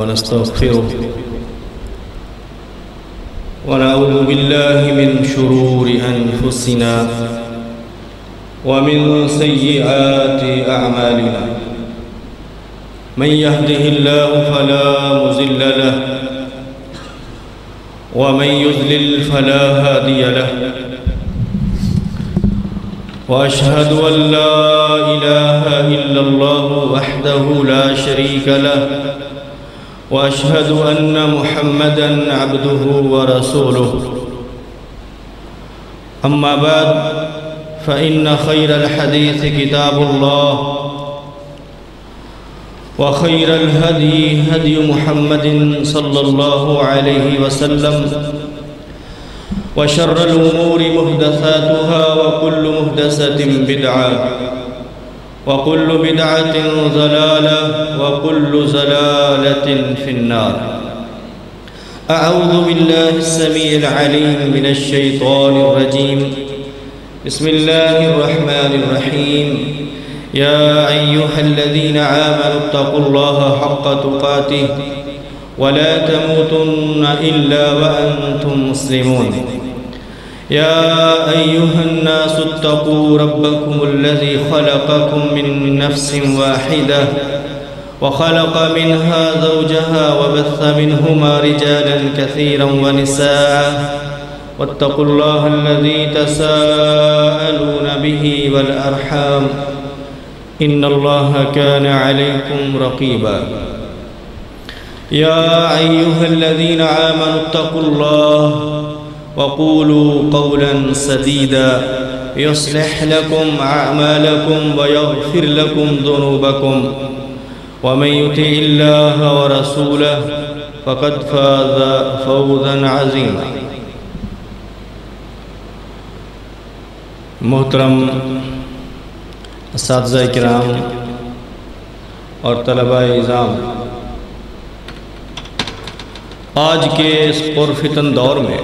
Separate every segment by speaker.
Speaker 1: ونستغفره ونعوذ بالله من شرور أنفسنا ومن سيئات أعمالنا من يهده الله فلا مضل له ومن يضلل فلا هادي له وأشهد أن لا إله إلا الله وحده لا شريك له وأشهد أن محمدًا عبده ورسوله أما بعد فإن خير الحديث كتاب الله وخير الهدي هدي محمد صلى الله عليه وسلم وشر الأمور محدثاتها وكل محدثة بدعة وكل بدعة ضلالة وكل ضلالة في النار. أعوذ بالله السميع العليم من الشيطان الرجيم. بسم الله الرحمن الرحيم. يا أيها الذين آمنوا اتقوا الله حق تقاته ولا تموتن إلا وأنتم مسلمون. يا أيها الناس اتقوا ربكم الذي خلقكم من نفس واحدة وخلق منها زوجها وبث منهما رجالا كثيرا ونساء واتقوا الله الذي تساءلون به والأرحام إن الله كان عليكم رقيبا. يا أيها الذين آمنوا اتقوا الله وقولوا قولا سديدا يصلح لكم أعمالكم ويغفر لكم ذنوبكم ومن يطع الله ورسوله فقد فاز فوزا عظيما. محترم اساتذہ کرام اور طلباء اعزام، آج کے اس پرفتن دور میں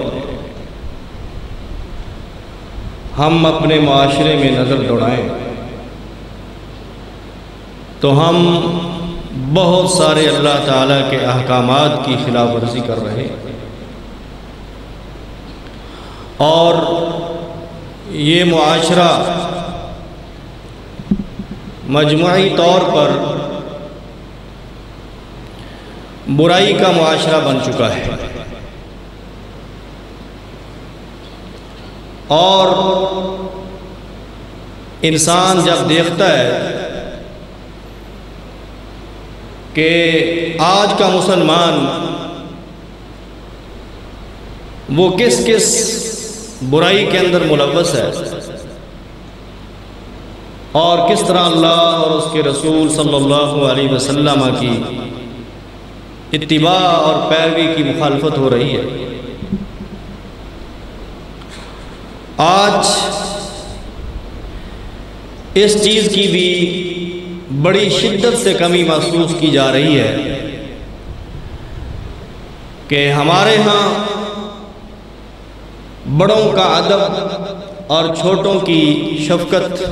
Speaker 1: ہم اپنے معاشرے میں نظر دوڑائیں تو ہم بہت سارے اللہ تعالیٰ کے احکامات کی خلاف ورزی کر رہے ہیں، اور یہ معاشرہ مجموعی طور پر برائی کا معاشرہ بن چکا ہے، اور انسان جب دیکھتا ہے کہ آج کا مسلمان وہ کس کس برائی کے اندر ملوث ہے اور کس طرح اللہ اور اس کے رسول صلی اللہ علیہ وسلم کی اتباع اور پیروی کی مخالفت ہو رہی ہے، آج اس چیز کی بھی بڑی شدت سے کمی محسوس کی جا رہی ہے کہ ہمارے ہاں بڑوں کا ادب اور چھوٹوں کی شفقت،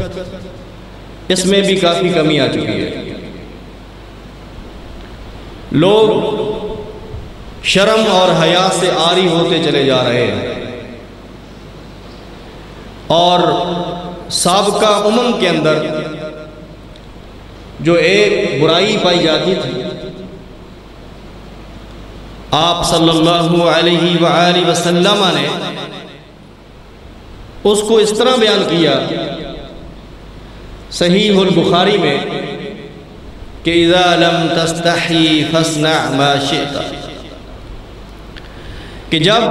Speaker 1: اس میں بھی کافی کمی آ چکی ہے. لوگ شرم اور حیا سے عاری ہوتے چلے جا رہے ہیں، اور سابقہ امم کے اندر جو ایک برائی پائی جاتی تھی، آپ صلی اللہ علیہ وآلہ وسلم نے اس کو اس طرح بیان کیا صحیح البخاری میں کہ اذا لم تستحی فاصنع ما شئت، کہ جب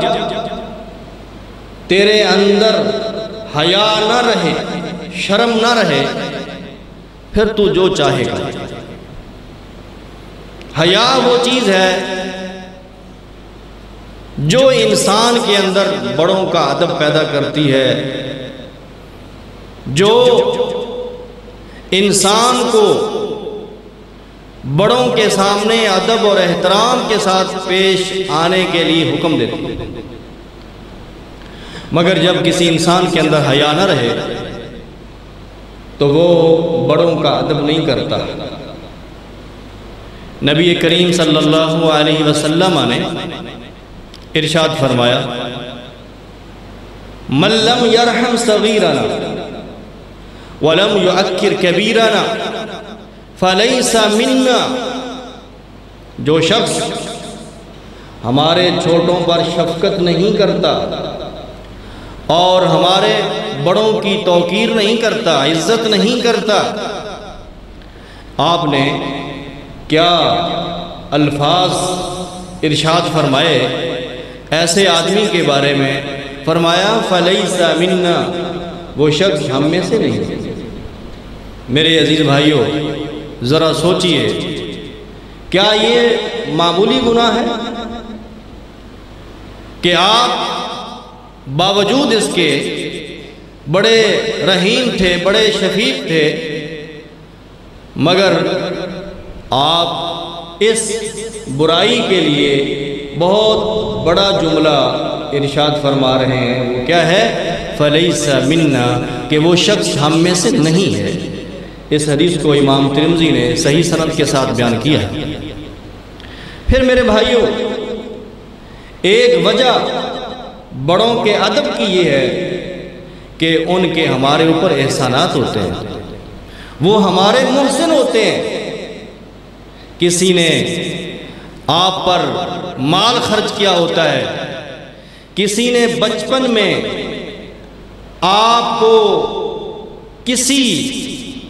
Speaker 1: تیرے اندر حیا نہ رہے، شرم نہ رہے، پھر تو جو چاہے گا. حیا وہ چیز ہے جو انسان کے اندر بڑوں کا ادب پیدا کرتی ہے، جو انسان کو بڑوں کے سامنے ادب اور احترام کے ساتھ پیش آنے کے لیے حکم دیتی ہے. مگر جب کسی انسان کے اندر حیا نہ رہے تو وہ بڑوں کا ادب نہیں کرتا، نبی کریم صلی اللہ علیہ وسلم نے ارشاد فرمایا من لم یرحم صغیرنا ولم یعکر کبیرنا فلیس منا، جو شخص ہمارے چھوٹوں پر شفقت نہیں کرتا اور ہمارے بڑوں کی توقیر نہیں کرتا، عزت نہیں کرتا۔ آپ نے کیا الفاظ ارشاد فرمائے ایسے آدمی کے بارے میں؟ فرمایا فلیس منا، وہ شخص ہم میں سے نہیں۔ میرے عزیز بھائیوں، ذرا سوچئے، کیا یہ معمولی گناہ ہے کہ آپ باوجود اس کے بڑے رحیم تھے، بڑے شفیق تھے، مگر آپ اس برائی کے لیے بہت بڑا جملہ ارشاد فرما رہے ہیں؟ وہ کیا ہے؟ فلیس منا، کہ وہ شخص ہم میں سے نہیں ہے۔ اس حدیث کو امام ترمذی نے صحیح سند کے ساتھ بیان کیا ہے۔ پھر میرے بھائیوں، ایک وجہ بڑوں کے ادب کی یہ ہے کہ ان کے ہمارے اوپر احسانات ہوتے ہیں، وہ ہمارے محسن ہوتے ہیں۔ کسی نے آپ پر مال خرچ کیا ہوتا ہے، کسی نے بچپن میں آپ کو کسی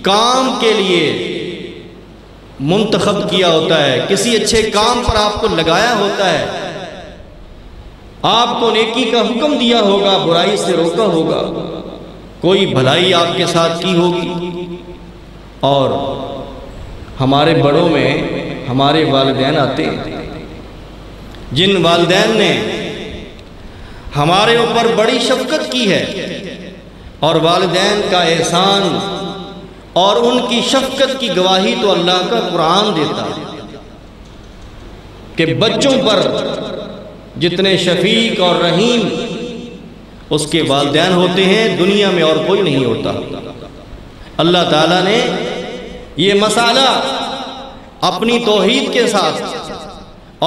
Speaker 1: کام کے لیے منتخب کیا ہوتا ہے، کسی اچھے کام پر آپ کو لگایا ہوتا ہے، آپ کو نیکی کا حکم دیا ہوگا، برائی سے روکا ہوگا، کوئی بھلائی آپ کے ساتھ کی ہوگی۔ اور ہمارے بڑوں میں ہمارے والدین آتے ہیں، جن والدین نے ہمارے اوپر بڑی شفقت کی ہے، اور والدین کا احسان اور ان کی شفقت کی گواہی تو اللہ کا قرآن دیتا ہے کہ بچوں پر جتنے شفیق اور رحیم اس کے والدین ہوتے ہیں، دنیا میں اور کوئی نہیں ہوتا۔ اللہ تعالیٰ نے یہ مسئلہ اپنی توحید کے ساتھ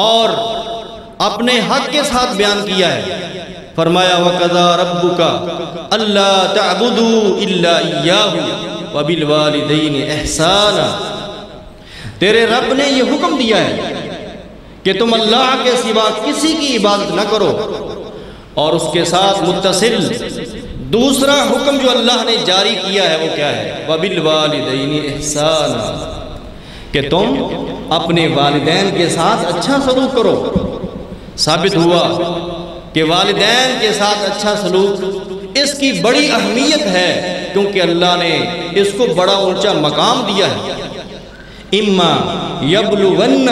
Speaker 1: اور اپنے حق کے ساتھ بیان کیا ہے۔ فرمایا وَقَضَىٰ رَبُّكَ أَلَّا تَعْبُدُوا إِلَّا إِيَّاهُ وَبِالْوَالِدَيْنِ إِحْسَانًا، تیرے رب نے یہ حکم دیا ہے کہ تم اللہ کے سوا کسی کی عبادت نہ کرو، اور اس کے ساتھ متصل دوسرا حکم جو اللہ نے جاری کیا ہے وہ کیا ہے؟ وَبِالْوَالِدَيْنِ إِحْسَانًا، کہ تم اپنے والدین کے ساتھ اچھا سلوک کرو۔ ثابت ہوا کہ والدین کے ساتھ اچھا سلوک اس کی بڑی اہمیت ہے، کیونکہ اللہ نے اس کو بڑا اونچا مقام دیا ہے۔ اما یبلغن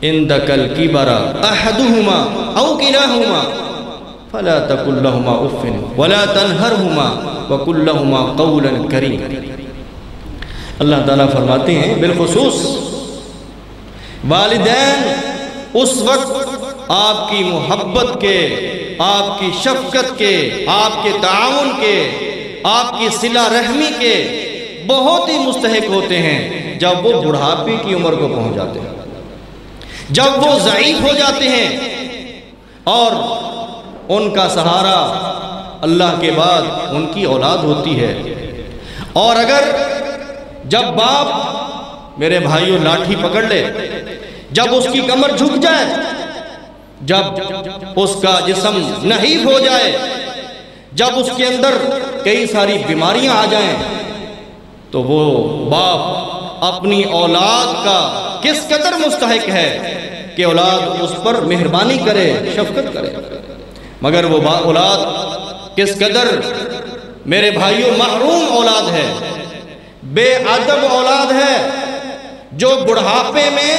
Speaker 1: عندک الکبر احدہما او کلاہما فلا تقل لہما اف ولا تنہرہما وقل لہما قولا کریما۔ اللہ تعالیٰ فرماتے ہیں بالخصوص والدین اس وقت آپ کی محبت کے، آپ کی شفقت کے، آپ کے تعاون کے، آپ کی صلہ رحمی کے بہت ہی مستحق ہوتے ہیں جب وہ بڑھاپے کی عمر کو پہنچ جاتے ہیں، جب وہ ضعیف ہو جاتے ہیں اور ان کا سہارا اللہ کے بعد ان کی اولاد ہوتی ہے۔ اور اگر جب باپ میرے بھائیوں لاٹھی پکڑ لے، جب اس کی کمر جھک جائے، جب اس کا جسم نحیف ہو جائے، جب اس کے اندر کئی ساری بیماریاں آ جائیں، تو وہ باپ اپنی اولاد کا کس قدر مستحق ہے کہ اولاد اس پر مہربانی کرے، شفقت کرے۔ مگر وہ اولاد کس قدر میرے بھائیوں محروم اولاد ہے، بے ادب اولاد ہے، جو بڑھاپے میں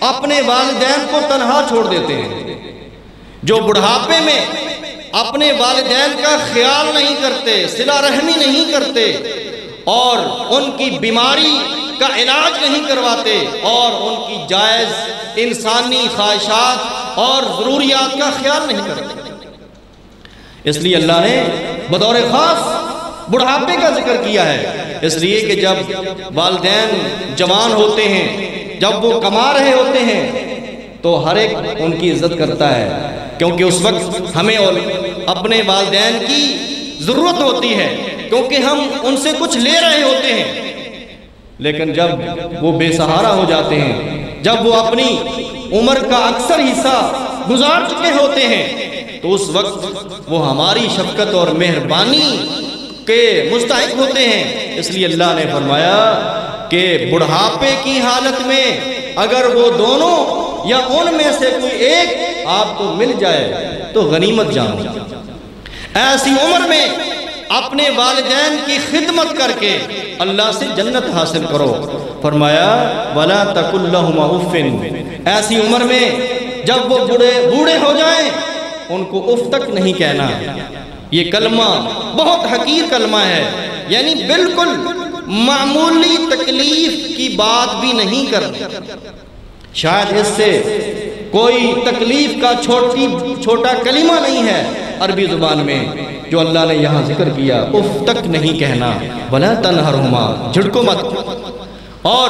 Speaker 1: اپنے والدین کو تنہا چھوڑ دیتے ہیں، جو بڑھاپے میں اپنے والدین کا خیال نہیں کرتے، صلہ رحمی نہیں کرتے، اور ان کی بیماری کا علاج نہیں کرواتے، اور ان کی جائز انسانی خواہشات اور ضروریات کا خیال نہیں کرتے۔ اس لیے اللہ نے بطور خاص بڑھاپے کا ذکر کیا ہے، اس لیے کہ جب والدین جوان ہوتے ہیں جب وہ کما رہے ہوتے ہیں تو ہر ایک ان کی عزت کرتا ہے، کیونکہ اس وقت ہمیں اپنے والدین کی ضرورت ہوتی ہے، کیونکہ ہم ان سے کچھ لے رہے ہوتے ہیں۔ لیکن جب وہ بے سہارا ہو جاتے ہیں، جب وہ اپنی عمر کا اکثر حصہ گزار چکے ہوتے ہیں، تو اس وقت وہ ہماری شفقت اور مہربانی کے مستحق ہوتے ہیں۔ اس لیے اللہ نے فرمایا کہ بڑھاپے کی حالت میں اگر وہ دونوں یا ان میں سے کوئی ایک آپ کو مل جائے تو غنیمت جانو۔ ایسی عمر میں اپنے والدین کی خدمت کر کے اللہ سے جنت حاصل کرو۔ فرمایا وَلَا تَقُلْ لَهُمَا اُفٍّ، ایسی عمر میں جب وہ بوڑھے ہو جائیں ان کو اف تک نہیں کہنا۔ یہ کلمہ بہت حقیر کلمہ ہے، یعنی بالکل معمولی تکلیف کی بات بھی نہیں کرنا۔ شاید اس سے کوئی تکلیف کا چھوٹا کلمہ نہیں ہے عربی زبان میں جو اللہ نے یہاں ذکر کیا، اف تک نہیں کہنا۔ وَلَا تَنْهَرْهُمَا، جھڑکو مت اور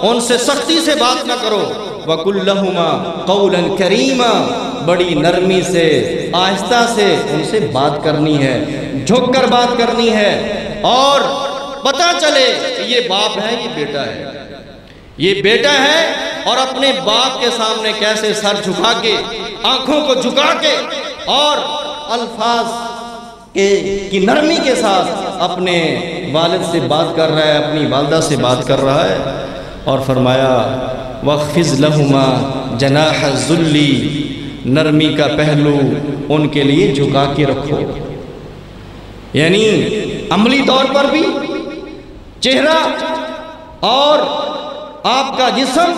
Speaker 1: ان سے سختی سے بات نہ کرو۔ وَقُلْ لَهُمَا قَوْلًا كَرِيمًا، بڑی نرمی سے آہستہ سے ان سے بات کرنی ہے، جھک کر بات کرنی ہے، اور پتہ چلے کہ یہ باپ ہے، یہ بیٹا ہے، یہ بیٹا ہے، اور اپنے باپ کے سامنے کیسے سر جھکا کے، آنکھوں کو جھکا کے اور الفاظ کی نرمی کے ساتھ اپنے والد سے بات کر رہا ہے، اپنی والدہ سے بات کر رہا ہے۔ اور فرمایا وَخْفِضْ لَهُمَا جَنَاحَ الذُّلِّ، نرمی کا پہلو ان کے لیے جھکا کے رکھو، یعنی عملی طور پر بھی چہرہ اور آپ کا جسم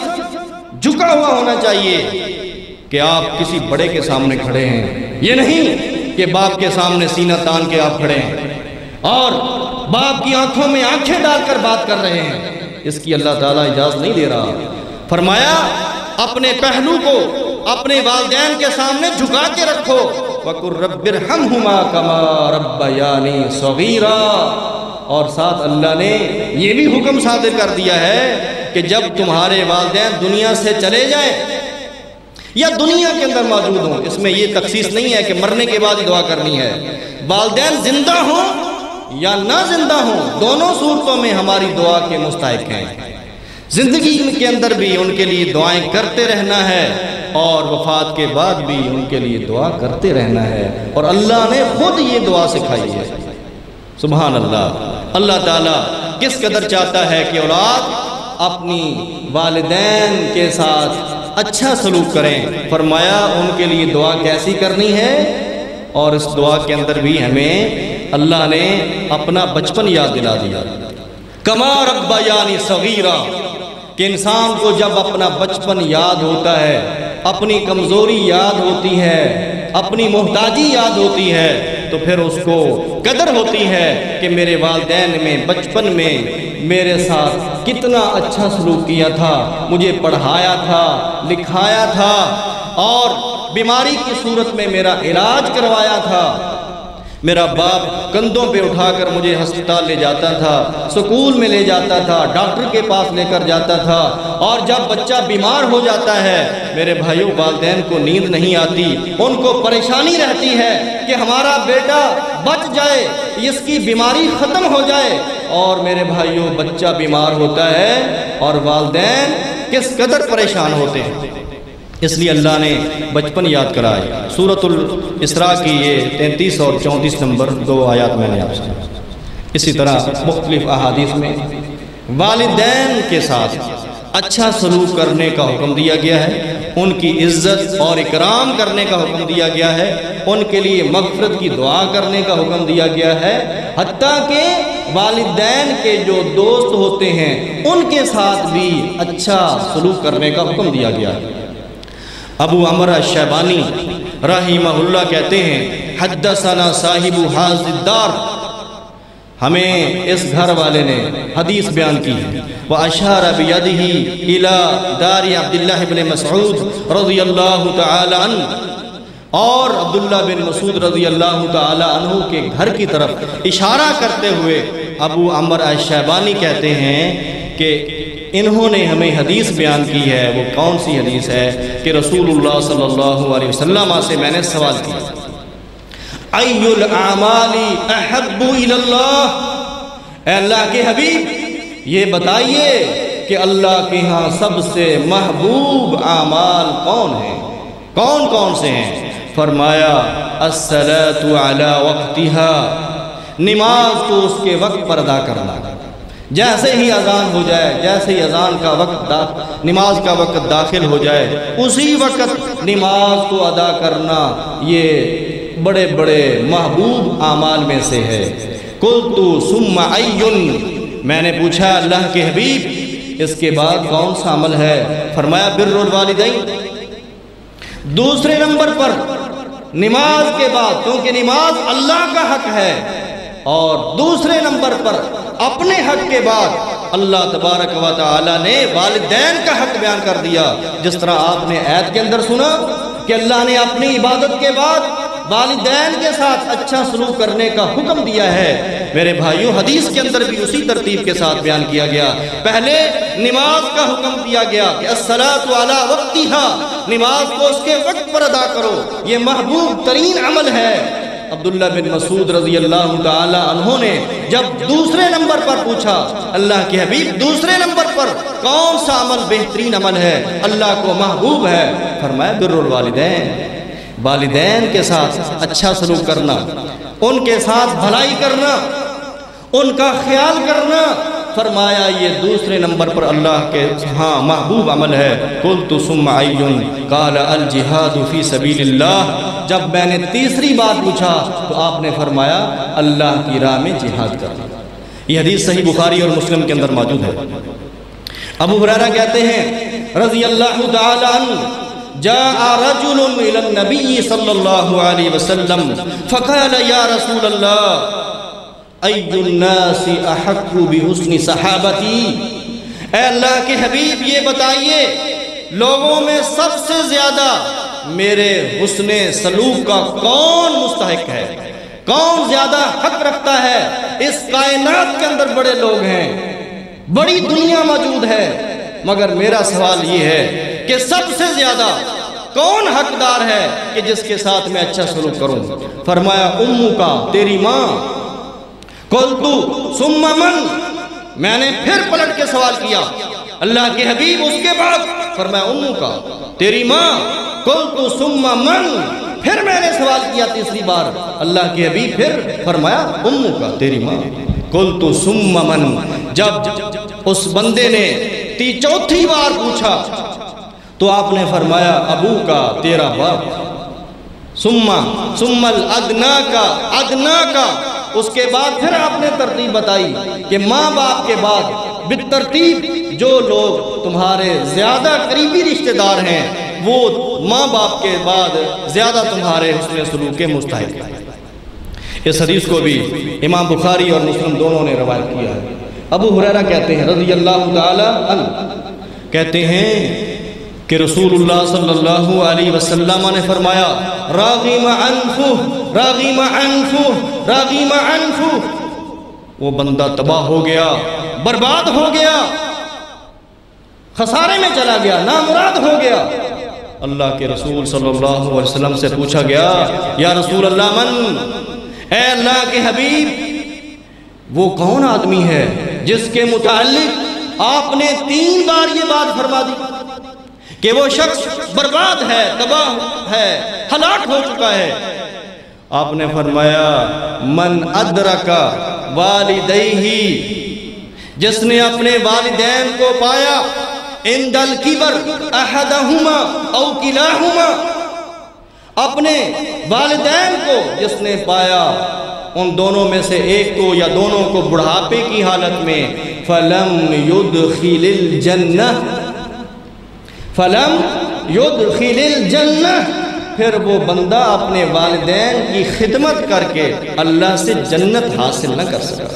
Speaker 1: جھکا ہوا ہونا چاہیے کہ آپ کسی بڑے کے سامنے کھڑے ہیں، یہ نہیں کہ باپ کے سامنے سینہ تان کے آپ کھڑے ہیں اور باپ کی آنکھوں میں آنکھیں ڈال کر بات کر رہے ہیں، اس کی اللہ تعالیٰ اجازت نہیں دے رہا۔ فرمایا اپنے پہلو کو اپنے والدین کے سامنے جھکا کے رکھو۔ وَقُلْ رَبِّ ارْحَمْهُمَا كَمَا رَبَّيَانِي صَغِيرًا، اور ساتھ اللہ نے یہ بھی حکم صادر کر دیا ہے کہ جب تمہارے والدین دنیا سے چلے جائیں یا دنیا کے اندر موجود ہوں، اس میں یہ تخصیص نہیں ہے کہ مرنے کے بعد ہی دعا کرنی ہے، والدین زندہ ہوں یا نہ زندہ ہوں، دونوں صورتوں میں ہماری دعا کے مستحق ہیں۔ زندگی کے اندر بھی ان کے لیے دعائیں کرتے رہنا ہے اور وفات کے بعد بھی ان کے لیے دعا کرتے رہنا ہے، اور اللہ نے خود یہ دعا سکھائی ہے۔ سبحان اللہ۔ اللہ تعالیٰ کس قدر چاہتا ہے کہ اولاد اپنی والدین کے ساتھ اچھا سلوک کریں۔ فرمایا ان کے لیے دعا کیسی کرنی ہے، اور اس دعا کے اندر بھی ہمیں اللہ نے اپنا بچپن یاد دلا دیا۔ کما ربیانی صغیرا، کہ انسان کو جب اپنا بچپن یاد ہوتا ہے، اپنی کمزوری یاد ہوتی ہے، اپنی محتاجی یاد ہوتی ہے، تو پھر اس کو قدر ہوتی ہے کہ میرے والدین میں بچپن میں میرے ساتھ کتنا اچھا سلوک کیا تھا، مجھے پڑھایا تھا، لکھایا تھا، اور بیماری کی صورت میں میرا علاج کروایا تھا، میرا باپ کندھوں پہ اٹھا کر مجھے ہسپتال لے جاتا تھا، سکول میں لے جاتا تھا، ڈاکٹر کے پاس لے کر جاتا تھا، اور جب بچہ بیمار ہو جاتا ہے میرے بھائیوں والدین کو نیند نہیں آتی، ان کو پریشانی رہتی ہے کہ ہمارا بیٹا بچ جائے، اس کی بیماری ختم ہو جائے، اور میرے بھائیوں بچہ بیمار ہوتا ہے اور والدین کس قدر پریشان ہوتے ہیں۔ اس لیے اللہ نے بچپن یاد کرائے۔ سورۃ الاسراء کی یہ 33 اور 34 نمبر 2 آیات میں نے آپ سے، اسی طرح مختلف احادیث میں والدین کے ساتھ اچھا سلوک کرنے کا حکم دیا گیا ہے، ان کی عزت اور اکرام کرنے کا حکم دیا گیا ہے، ان کے لیے مغفرت کی دعا کرنے کا حکم دیا گیا ہے، حتیٰ کہ والدین کے جو دوست ہوتے ہیں ان کے ساتھ بھی اچھا سلوک کرنے کا حکم دیا گیا ہے۔ ابو عمر الشیبانی رحمہ اللہ کہتے ہیں حدثنا صاحب حاضر الدار، ہمیں اس گھر والے نے حدیث بیان کی ہے، وَأَشَارَ بِيَدِهِ إِلَى دَارِ عَبْدِ اللَّهِ بن مسعود رضی اللہ تعالی عنہ، اور عبداللہ بن مسعود رضی اللہ تعالی عنہ کے گھر کی طرف اشارہ کرتے ہوئے ابو عمر الشیبانی کہتے ہیں کہ انہوں نے ہمیں حدیث بیان کی ہے۔ وہ کون سی حدیث ہے کہ رسول اللہ صلی اللہ علیہ وسلم سے میں نے سوال کیا، ای الاعمال احب الی اللہ، اے اللہ کے حبیب یہ بتائیے کہ اللہ کے ہاں سب سے محبوب اعمال کون ہیں، کون کون سے ہیں؟ فرمایا الصلاۃ علی وقتها، نماز کو اس کے وقت پر ادا کرنا، جیسے ہی اذان ہو جائے، جیسے ہی اذان کا وقت نماز کا وقت داخل ہو جائے اسی وقت نماز کو ادا کرنا، یہ بڑے بڑے محبوب اعمال میں سے ہے۔ قلت ثم ای، میں نے پوچھا اللہ کے حبیب اس کے بعد کون سا عمل ہے؟ فرمایا بر الوالدین، دوسرے نمبر پر نماز کے بعد، کیونکہ نماز اللہ کا حق ہے، اور دوسرے نمبر پر اپنے حق کے بعد اللہ تبارک و تعالی نے والدین کا حق بیان کر دیا، جس طرح آپ نے آیت کے اندر سنا کہ اللہ نے اپنی عبادت کے بعد والدین کے ساتھ اچھا سلوک کرنے کا حکم دیا ہے۔ میرے بھائیوں حدیث کے اندر بھی اسی ترتیب کے ساتھ بیان کیا گیا، پہلے نماز کا حکم دیا گیا کہ الصلاۃ علی وقتها، نماز کو اس کے وقت پر ادا کرو، یہ محبوب ترین عمل ہے۔ عبداللہ بن مسعود رضی اللہ تعالی عنہ نے جب دوسرے نمبر پر پوچھا اللہ کے حبیب دوسرے نمبر پر کون سا عمل بہترین عمل ہے، اللہ کو محبوب ہے؟ فرمایا بر الوالدین، والدین کے ساتھ اچھا سلوک کرنا، ان کے ساتھ بھلائی کرنا، ان کا خیال کرنا۔ فرمایا یہ دوسرے نمبر پر اللہ کے ہاں محبوب عمل ہے۔ قلت ثم ای، قال الجہاد فی سبیل اللہ، جب میں نے تیسری بات پوچھا تو آپ نے فرمایا اللہ کی راہ میں جہاد کرنا۔ یہ حدیث صحیح بخاری اور مسلم کے اندر موجود ہے۔ ابو ہریرہ کہتے ہیں رضی اللہ تعالی عنہ، جاء رجل الى النبی صلی اللہ علیہ وسلم فقال یا رسول اللہ ای الناس احق بحسن صحابتی، اے اللہ کے حبیب یہ بتائیے لوگوں میں سب سے زیادہ میرے حسن سلوک کا کون مستحق ہے، کون زیادہ حق رکھتا ہے؟ اس کائنات کے اندر بڑے لوگ ہیں، بڑی دنیا موجود ہے، مگر میرا سوال یہ ہے کہ سب سے زیادہ کون حقدار ہے کہ جس کے ساتھ میں اچھا سلوک کروں؟ فرمایا امو کا، تیری ماں۔ قلتو ثم من، میں نے پھر پلٹ کے سوال کیا اللہ کے حبیب اس کے بعد؟ فرمایا امو کا، تیری ماں۔ قلتو ثم من، پھر میں نے سوال کیا تیسری بار اللہ کے حبیب، پھر فرمایا امو کا، تیری ماں۔ قلتو ثم من، جب اس بندے نے چوتھی بار پوچھا تو آپ نے فرمایا ابو کا، تیرا باپ۔ ثم الادنا کا، ادنا کا، اس کے بعد پھر آپ نے ترتیب بتائی کہ ماں باپ کے بعد بالترتیب جو لوگ تمہارے زیادہ قریبی رشتہ دار ہیں وہ ماں باپ کے بعد زیادہ تمہارے حسن سلوک کے مستحق ہیں۔ اس حدیث کو بھی امام بخاری اور مسلم دونوں نے روایت کیا ہے۔ ابو ہریرہ کہتے ہیں رضی اللہ تعالی عنہ، کہتے ہیں کہ رسول اللہ صلی اللہ علیہ وسلم نے فرمایا راغم عنفہ، راغم عنفہ، راغم عنفہ، وہ بندہ تباہ ہو گیا، برباد ہو گیا، خسارے میں چلا گیا، نامراد ہو گیا۔ اللہ کے رسول صلی اللہ علیہ وسلم سے پوچھا گیا یا رسول اللہ من، اے اللہ کے حبیب وہ کون آدمی ہے جس کے متعلق آپ نے 3 بار یہ بات فرما دی کہ وہ شخص برباد ہے، تباہ ہے، ہلاک ہو چکا ہے؟ آپ نے فرمایا من ادرک والدیہ، جس نے اپنے والدین کو پایا عند الکبر احدہما او کلاہما، اپنے والدین کو جس نے پایا ان دونوں میں سے ایک کو یا دونوں کو بڑھاپے کی حالت میں، فلم یدخل الجنہ، فلم یدخل الجنہ، پھر وہ بندہ اپنے والدین کی خدمت کر کے اللہ سے جنت حاصل نہ کر سکا۔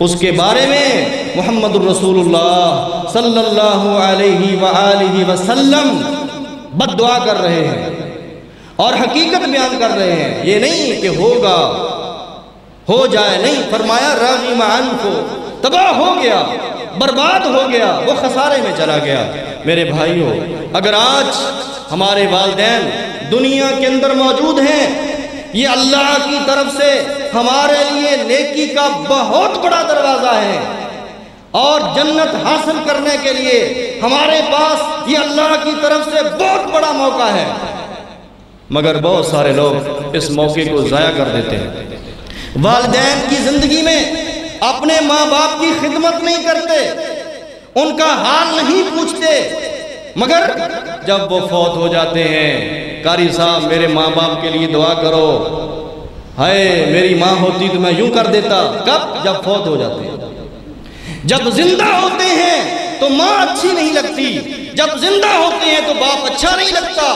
Speaker 1: اس کے بارے میں محمد الرسول اللہ صلی اللہ علیہ وآلہ وسلم بد دعا کر رہے ہیں اور حقیقت بیان کر رہے ہیں، یہ نہیں کہ ہوگا، ہو جائے، نہیں، فرمایا راغم عنہ، تباہ ہو گیا، برباد ہو گیا، وہ خسارے میں چلا گیا۔ میرے بھائیوں، اگر آج ہمارے والدین دنیا کے اندر موجود ہیں، یہ اللہ کی طرف سے ہمارے لیے نیکی کا بہت بڑا دروازہ ہے، اور جنت حاصل کرنے کے لیے ہمارے پاس یہ اللہ کی طرف سے بہت بڑا موقع ہے، مگر بہت سارے لوگ اس موقع کو ضائع کر دیتے ہیں۔ والدین کی زندگی میں اپنے ماں باپ کی خدمت نہیں کرتے، ان کا حال نہیں پوچھتے، مگر جب وہ فوت ہو جاتے ہیں، قاری صاحب میرے ماں باپ کے لیے دعا کرو، ہائے میری ماں ہوتی تو میں یوں کر دیتا۔ کب؟ جب فوت ہو جاتے ہیں۔ جب زندہ ہوتے ہیں تو ماں اچھی نہیں لگتی، جب زندہ ہوتے ہیں تو باپ اچھا نہیں لگتا۔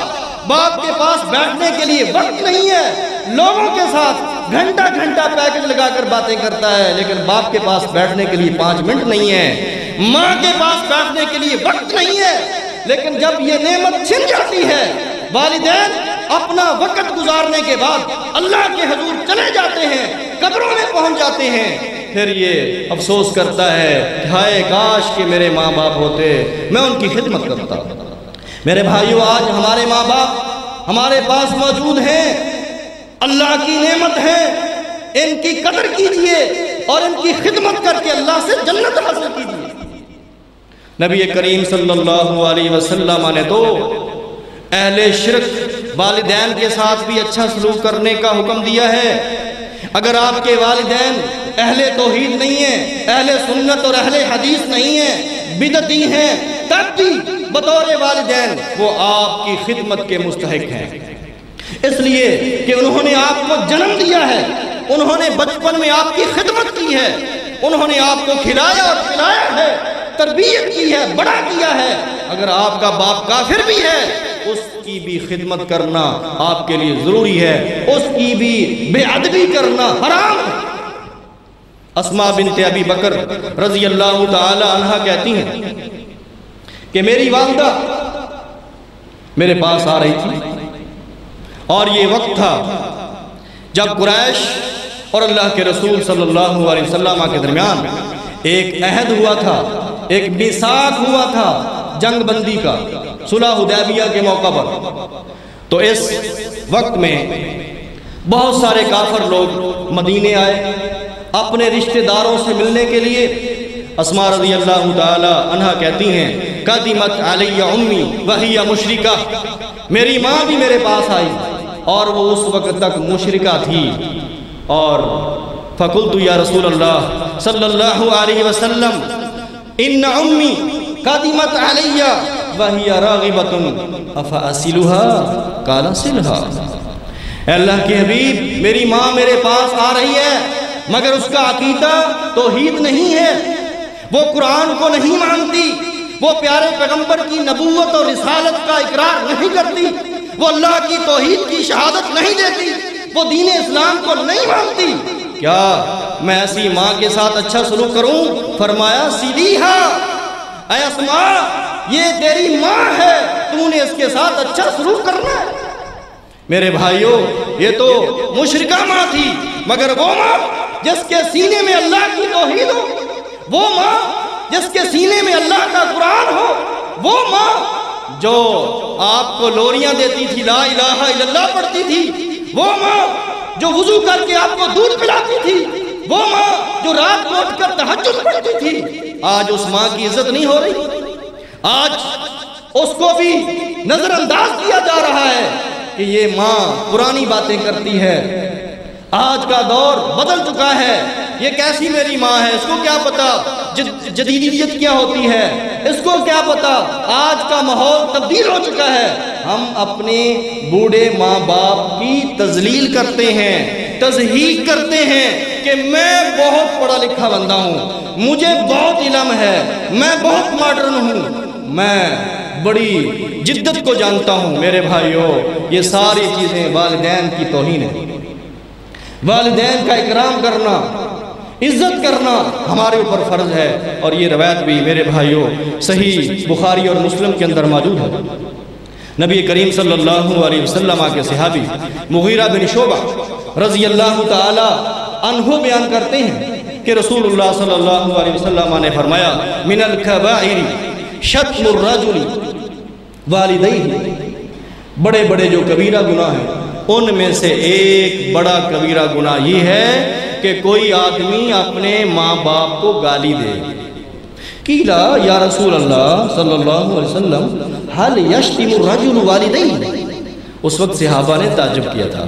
Speaker 1: باپ کے پاس بیٹھنے کے لیے وقت نہیں ہے، لوگوں کے ساتھ گھنٹہ گھنٹہ پیکج لگا کر باتیں کرتا ہے، لیکن باپ کے پاس بیٹھنے کے لیے 5 منٹ نہیں ہے، ماں کے پاس بیٹھنے کے لیے وقت نہیں ہے۔ لیکن جب یہ نعمت چھن جاتی ہے، والدین اپنا وقت گزارنے کے بعد اللہ کے حضور چلے جاتے ہیں، قبروں میں پہنچ جاتے ہیں، پھر یہ افسوس کرتا ہے کہ ہائے کاش کہ میرے ماں باپ ہوتے، میں ان کی خدمت کرتا۔ میرے بھائیوں، آج ہمارے ماں باپ ہمارے پاس موجود ہیں، اللہ کی نعمت ہے، ان کی قدر کیجئے اور ان کی خدمت کر کے اللہ سے جنت حاصل کیجئے۔ نبی کریم صلی اللہ علیہ وسلم نے تو اہل شرک والدین کے ساتھ بھی اچھا سلوک کرنے کا حکم دیا ہے۔ اگر آپ کے والدین اہل توحید نہیں ہیں، اہل سنت اور اہل حدیث نہیں ہیں، بدعتی ہیں، تب بھی بطور والدین وہ آپ کی خدمت کے مستحق ہیں، اس لیے کہ انہوں نے آپ کو جنم دیا ہے، انہوں نے بچپن میں آپ کی خدمت کی ہے، انہوں نے آپ کو کھلایا اور پلایا ہے، تربیت کی ہے، بڑا کیا ہے۔ اگر آپ کا باپ کافر بھی ہے، اس کی بھی خدمت کرنا آپ کے لیے ضروری ہے، اس کی بھی بے ادبی کرنا حرام ہے۔ اسماء بنت ابی بکر رضی اللہ تعالی عنہ کہتی ہیں کہ میری والدہ میرے پاس آ رہی تھی، اور یہ وقت تھا جب قریش اور اللہ کے رسول صلی اللہ علیہ وسلم کے درمیان ایک عہد ہوا تھا، ایک میثاق ہوا تھا جنگ بندی کا، صلح حدیبیہ کے موقع پر۔ تو اس وقت میں بہت سارے کافر لوگ مدینے آئے اپنے رشتہ داروں سے ملنے کے لیے۔ اسماء رضی اللہ تعالی عنہ کہتی ہیں قدمت علی امی وہی مشرکہ، میری ماں بھی میرے پاس آئی اور وہ اس وقت تک مشرکہ تھی، اور فقلت یا رسول اللہ صلی اللہ علیہ وسلم ان امی قدمت علی وہی راغبۃ افاصلها قال صلها۔ اے اللہ کے حبیب، میری ماں میرے پاس آ رہی ہے، مگر اس کا عقیدہ توحید نہیں ہے، وہ قرآن کو نہیں مانتی، وہ پیارے پیغمبر کی نبوت اور رسالت کا اقرار نہیں کرتی، وہ اللہ کی توحید کی شہادت نہیں دیتی، وہ دین اسلام کو نہیں مانتی، کیا میں ایسی ماں کے ساتھ اچھا سلوک کروں؟ فرمایا سیلیہا، اے اسماء یہ تیری ماں ہے، تو نے اس کے ساتھ اچھا سلوک کرنا ہے۔ میرے بھائیوں، یہ تو مشرکہ ماں تھی، مگر وہ ماں جس کے سینے میں اللہ کی توحید ہو، وہ ماں جس کے سینے میں اللہ کا قرآن ہو، وہ ماں جو آپ کو لوریاں دیتی تھی، لا الہ الا اللہ پڑھتی تھی، وہ ماں جو وضو کر کے آپ کو دودھ پلاتی تھی، وہ ماں جو رات کو اٹھ کر تہجد پڑھتی تھی، آج اس ماں کی عزت نہیں ہو رہی، آج اس کو بھی نظر انداز کیا جا رہا ہے کہ یہ ماں پرانی باتیں کرتی ہے۔ آج کا دور بدل چکا ہے، یہ کیسی میری ماں ہے، اس کو کیا پتا جدیدیت کیا ہوتی ہے، اس کو کیا پتا، آج کا ماحول تبدیل ہو چکا ہے۔ ہم اپنے بوڑھے ماں باپ کی تذلیل کرتے ہیں، تضحیق کرتے ہیں کہ میں بہت پڑھا لکھا بندہ ہوں، مجھے بہت علم ہے، میں بہت ماڈرن ہوں، میں بڑی جدت کو جانتا ہوں۔ میرے بھائیوں، یہ ساری چیزیں والدین کی توہین ہے۔ والدین کا اکرام کرنا، عزت کرنا ہمارے اوپر فرض ہے، اور یہ روایت بھی میرے بھائیوں صحیح بخاری اور مسلم کے اندر موجود ہے۔ نبی کریم صلی اللہ علیہ وسلم کے صحابی مغیرہ بن شعبہ رضی اللہ تعالی عنہ بیان کرتے ہیں کہ رسول اللہ صلی اللہ علیہ وسلم نے فرمایا من الکبائر شتم الرجل والدیہ، بڑے بڑے جو کبیرہ گناہ ہیں ان میں سے ایک بڑا کبیرہ گناہ یہ ہے کہ کوئی آدمی اپنے ماں باپ کو گالی دے۔ قیلا یا رسول اللہ صلی اللہ علیہ وسلم حل یشتم الرجل والدیہ، اس وقت صحابہ نے تعجب کیا تھا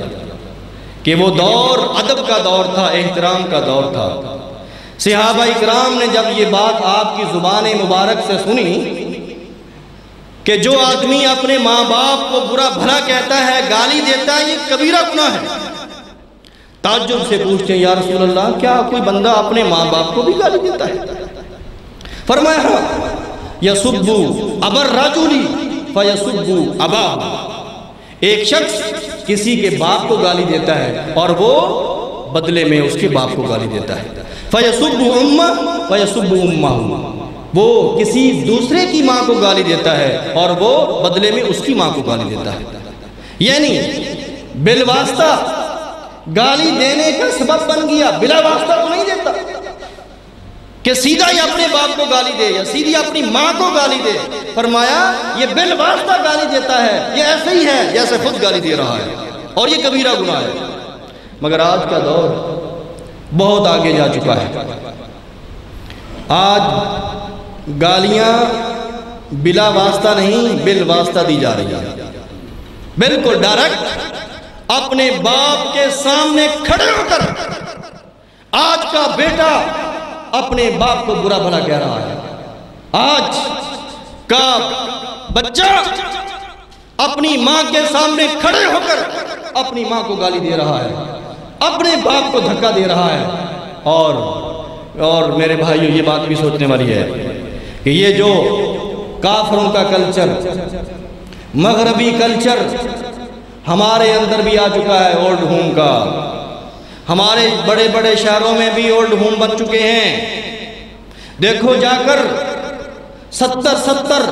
Speaker 1: کہ وہ دور ادب کا دور تھا، احترام کا دور تھا۔ صحابہ اکرام نے جب یہ بات آپ کی زبان مبارک سے سنی کہ جو آدمی اپنے ماں باپ کو برا بھلا کہتا ہے، گالی دیتا ہے، یہ کبیرہ گناہ ہے، تعجب سے پوچھتے ہیں یا رسول اللہ کیا کوئی بندہ اپنے ماں باپ کو بھی گالی دیتا ہے؟ فرمایا ہاں، یسب ابا الرجل فیسب اباہ، ایک شخص کسی کے باپ کو گالی دیتا ہے اور وہ بدلے میں اس کے باپ کو گالی دیتا ہے۔ فیسب امہ فیسب امہ، وہ کسی دوسرے کی ماں کو گالی دیتا ہے اور وہ بدلے میں اس کی ماں کو گالی دیتا ہے، یعنی بالواسطہ گالی دینے کا سبب بن گیا، بلا واسطہ تو نہیں دیتا کہ سیدھا ہی اپنے باپ کو گالی دے یا سیدھی اپنی ماں کو گالی دے۔ فرمایا یہ بالواسطہ گالی دیتا ہے، یہ ایسے ہی ہے جیسے خود گالی دے رہا ہے، اور یہ کبیرہ گناہ ہے۔ مگر آج کا دور بہت آگے جا چکا ہے، آج گالیاں بلا واسطہ نہیں بالواسطہ دی جا رہی ہیں، بالکل ڈائریکٹ اپنے باپ کے سامنے کھڑے ہو کر آج کا بیٹا اپنے باپ کو برا بھلا کہہ رہا ہے، آج کا بچہ اپنی ماں کے سامنے کھڑے ہو کر اپنی ماں کو گالی دے رہا ہے، اپنے باپ کو دھکا دے رہا ہے۔ اور میرے بھائیو یہ بات بھی سوچنے والی ہے کہ یہ جو کافروں کا کلچر، مغربی کلچر ہمارے اندر بھی آ چکا ہے، اولڈ ہوم کا، ہمارے بڑے بڑے شہروں میں بھی اولڈ ہوم بن چکے ہیں۔ دیکھو جا کر 70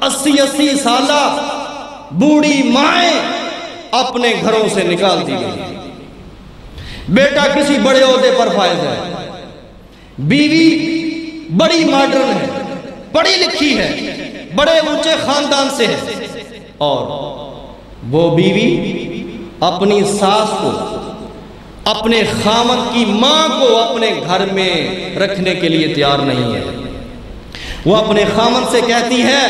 Speaker 1: 80 سالہ بوڑھی مائیں اپنے گھروں سے نکال دی گئی، بیٹا کسی بڑے عہدے پر فائز ہے، بیوی بڑی ماڈرن ہے، پڑھی لکھی ہے، بڑے اونچے خاندان سے ہے، اور وہ بیوی اپنی ساس کو، اپنے خامد کی ماں کو اپنے گھر میں رکھنے کے لیے تیار نہیں ہے۔ وہ اپنے خامد سے کہتی ہے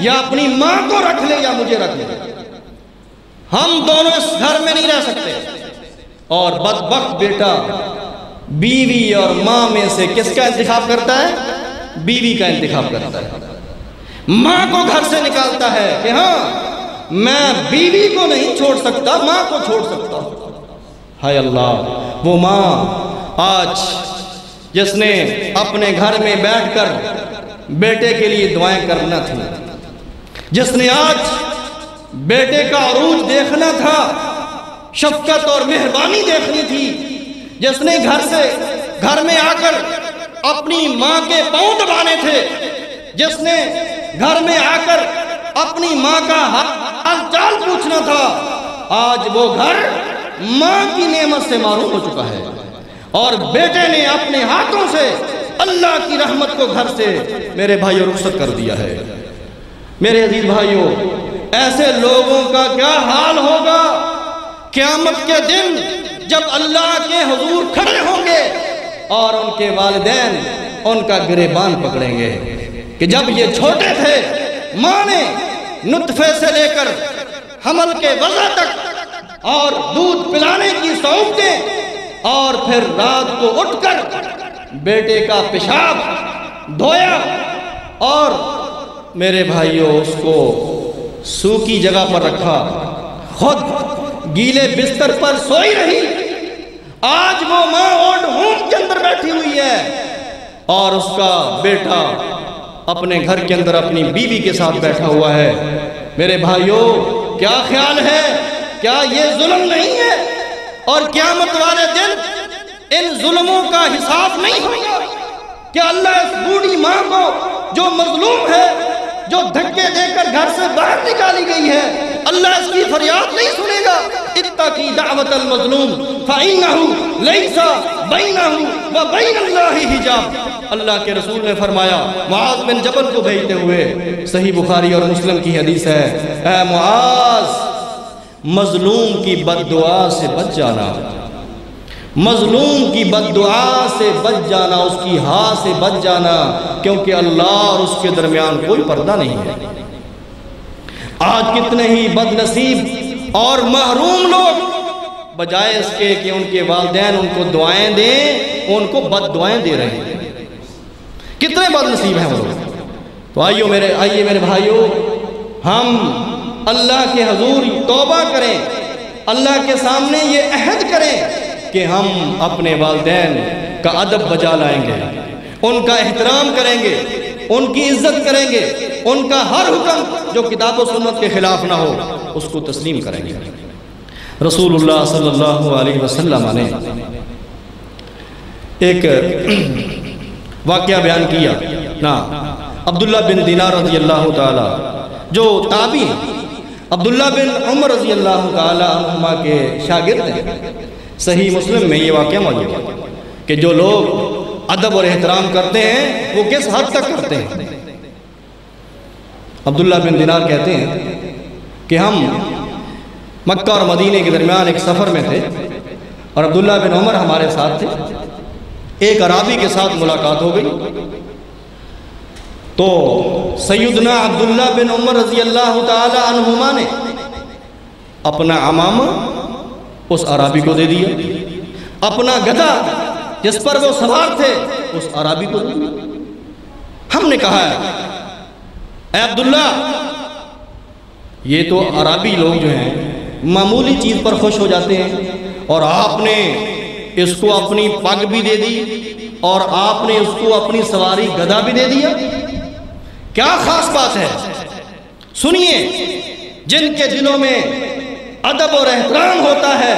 Speaker 1: یا اپنی ماں کو رکھ لے یا مجھے رکھ لے، ہم دونوں اس گھر میں نہیں رہ سکتے۔ اور بدبخت بیٹا بیوی اور ماں میں سے کس کا انتخاب کرتا ہے؟ بیوی کا انتخاب کرتا ہے، ماں کو گھر سے نکالتا ہے کہ ہاں میں بیوی کو نہیں چھوڑ سکتا، ماں کو چھوڑ سکتا ہوں۔ ہائے اللہ، وہ ماں آج جس نے اپنے گھر میں بیٹھ کر بیٹے کے لیے دعائیں کرنا تھی، جس نے آج بیٹے کا عروج دیکھنا تھا، شفقت اور مہربانی دیکھنی تھی، جس نے گھر میں آ کر اپنی ماں کے پاؤں دبانے تھے، جس نے گھر میں آ کر اپنی ماں کا حال چال پوچھنا تھا، آج وہ گھر ماں کی نعمت سے محروم ہو چکا ہے، اور بیٹے نے اپنے ہاتھوں سے اللہ کی رحمت کو گھر سے میرے بھائیوں رخصت کر دیا ہے۔ میرے عزیز بھائیوں، ایسے لوگوں کا کیا حال ہوگا قیامت کے دن جب اللہ کے حضور کھڑے ہوں گے اور ان کے والدین ان کا گریبان پکڑیں گے کہ جب یہ چھوٹے تھے، ماں نے نطفے سے لے کر حمل کے وضع تک اور دودھ پلانے کی صحبتیں، اور پھر رات کو اٹھ کر بیٹے کا پیشاب دھویا اور میرے بھائیوں اس کو سوکھی جگہ پر رکھا، خود گیلے بستر پر سوئی رہی۔ آج وہ ماں اولڈ ہوم کے اندر بیٹھی ہوئی ہے اور اس کا بیٹا اپنے گھر کے اندر اپنی بیوی کے ساتھ بیٹھا ہوا ہے۔ میرے بھائیوں، کیا خیال ہے؟ کیا یہ ظلم نہیں ہے؟ اور قیامت والے دن ان ظلموں کا حساب نہیں ہوگا؟ کیا اللہ اس بوڑھی ماں کو جو مظلوم ہے، جو دھکے دے کر گھر سے باہر نکالی گئی ہے، اللہ اس کی فریاد نہیں سنے گا؟ اتقی دعوت المظلوم فإنہ لیس بینہ وبین اللہ حجاب۔ اللہ کے رسول نے فرمایا معاذ بن جبل کو بھیجتے ہوئے، صحیح بخاری اور مسلم کی حدیث ہے، اے معاذ مظلوم کی بد دعا سے بچ جانا، مظلوم کی بد دعا سے بچ جانا، اس کی ہاں سے بچ جانا، کیونکہ اللہ اور اس کے درمیان کوئی پردہ نہیں ہے۔ آج کتنے ہی بد نصیب اور محروم لوگ بجائے اس کے کہ ان کے والدین ان کو دعائیں دیں، ان کو بد دعائیں دے رہے ہیں۔ کتنے بد نصیب ہیں وہ لوگ۔ تو آئیے میرے بھائیو، ہم اللہ کے حضور توبہ کریں، اللہ کے سامنے یہ عہد کریں کہ ہم اپنے والدین کا ادب بجا لائیں گے، ان کا احترام کریں گے، ان کی عزت کریں گے، ان کا ہر حکم جو کتاب و سنت کے خلاف نہ ہو اس کو تسلیم کریں گے۔ رسول اللہ صلی اللہ علیہ وسلم نے ایک واقعہ بیان کیا نا، عبداللہ بن دینار رضی اللہ تعالی جو تابعی عبداللہ بن عمر رضی اللہ تعالی عنہما کے شاگرد ہیں، صحیح مسلم میں یہ واقعہ موجود ہے کہ جو لوگ ادب اور احترام کرتے ہیں وہ کس حد تک کرتے ہیں۔ عبداللہ بن دینار کہتے ہیں کہ ہم مکہ اور مدینے کے درمیان ایک سفر میں تھے اور عبداللہ بن عمر ہمارے ساتھ تھے۔ ایک عرابی کے ساتھ ملاقات ہو گئی تو سیدنا عبداللہ بن عمر رضی اللہ تعالی عنہما نے اپنا عمامہ اس عرابی کو دے دیا، اپنا گدھا جس پر وہ سوار تھے اس عرابی کو دے دیا۔ ہم نے کہا اے عبداللہ، یہ تو عرابی لوگ جو ہیں معمولی چیز پر خوش ہو جاتے ہیں اور آپ نے اس کو اپنی پگ بھی دے دی اور آپ نے اس کو اپنی سواری گدھا بھی دے دیا، کیا خاص بات ہے؟ سنیے، جن کے دلوں میں ادب اور احترام ہوتا ہے،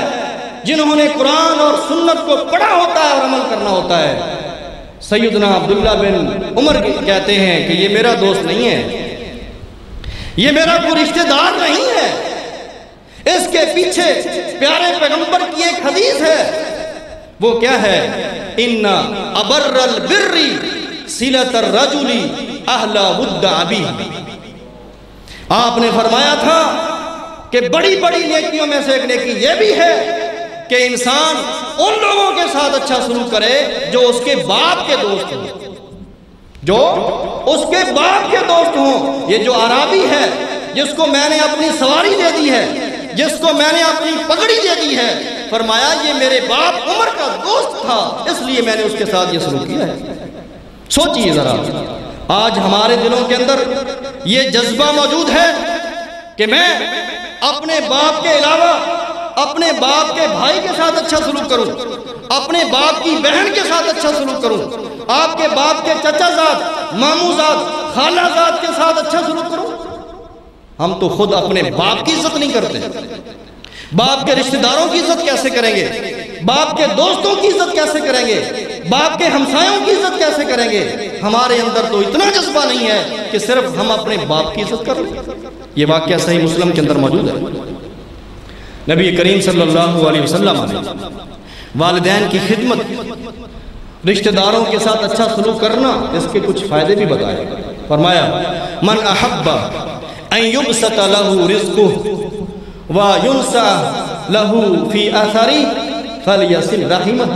Speaker 1: جنہوں نے قرآن اور سنت کو پڑھا ہوتا ہے اور عمل کرنا ہوتا ہے، سیدنا عبداللہ بن عمر کہتے ہیں کہ یہ میرا دوست نہیں ہے، یہ میرا کوئی رشتہ دار نہیں ہے، اس کے پیچھے پیارے پیغمبر کی ایک حدیث ہے، وہ کیا ہے؟ ان ابر البر صلۃ الرجل اہل ود ابیہ۔ آپ نے فرمایا تھا کہ بڑی بڑی نیکیوں میں سے ایک نیکی یہ بھی ہے کہ انسان ان لوگوں کے ساتھ اچھا سلوک کرے جو اس کے باپ کے دوست ہوں، جو اس کے باپ کے دوست ہوں۔ یہ جو عرابی ہے جس کو میں نے اپنی سواری دے دی ہے، جس کو میں نے اپنی پگڑی دے دی ہے، فرمایا یہ میرے باپ عمر کا دوست تھا، اس لیے میں نے اس کے ساتھ یہ سلوک کیا ہے۔ سوچئے ذرا، آج ہمارے دلوں کے اندر یہ جذبہ موجود ہے کہ میں اپنے باپ کے علاوہ اپنے باپ کے بھائی کے ساتھ اچھا سلوک کروں، اپنے باپ کی بہن کے ساتھ اچھا سلوک کروں، آپ کے باپ کے چچا زاد، ماموں زاد، خالہ زاد کے ساتھ اچھا سلوک کروں۔ ہم تو خود اپنے باپ کی عزت نہیں کرتے، باپ کے رشتہ داروں کی عزت کیسے کریں گے؟ باپ کے دوستوں کی عزت کیسے کریں گے؟ باپ کے ہمسایوں کی عزت کیسے کریں گے؟ ہمارے اندر تو اتنا جذبہ نہیں ہے کہ صرف ہم اپنے باپ کی عزت کریں۔ یہ واقعہ صحیح مسلم کے اندر موجود ہے۔ نبی کریم صلی اللہ علیہ وسلم نے والدین کی خدمت، رشتہ داروں کے ساتھ اچھا سلوک کرنا، اس کے کچھ فائدے بھی بتائے۔ فرمایا من احب ان یبسط له رزقه وینسع له فی اثرہ فلیصل رحمہ۔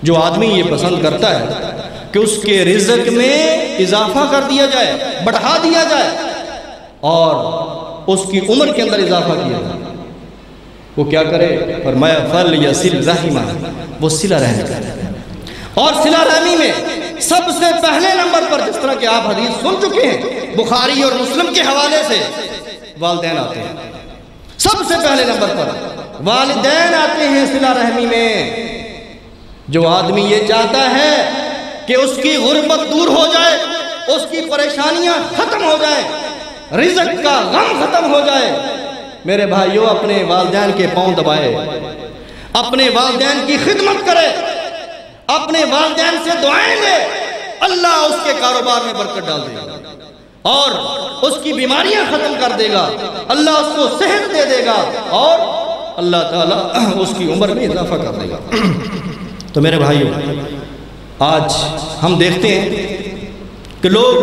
Speaker 1: جو آدمی یہ پسند کرتا ہے کہ اس کے رزق میں اضافہ کر دیا جائے، بڑھا دیا جائے اور اس کی عمر کے اندر اضافہ کیا جائے، وہ کیا کرے؟ فرمایا فلیصل رحمہ، وہ صلہ رحمی کرے۔ اور صلہ رحمی میں سب سے پہلے نمبر پر، جس طرح کہ آپ حدیث سن چکے ہیں بخاری اور مسلم کے حوالے سے، والدین آتے ہیں۔ سب سے پہلے نمبر پر والدین آتے ہیں صلہ رحمی میں۔ جو آدمی یہ چاہتا ہے کہ اس کی غربت دور ہو جائے، اس کی پریشانیاں ختم ہو جائیں، رزق کا غم ختم ہو جائے، میرے بھائیوں اپنے والدین کے پاؤں دبائے، اپنے والدین کی خدمت کرے، اپنے والدین سے دعائیں لے، اللہ اس کے کاروبار میں برکت ڈال دے گا اور اس کی بیماریاں ختم کر دے گا، اللہ اس کو صحت دے دے گا اور اللہ تعالیٰ اس کی عمر میں اضافہ کر دے گا۔ تو میرے بھائیوں، آج ہم دیکھتے ہیں کہ لوگ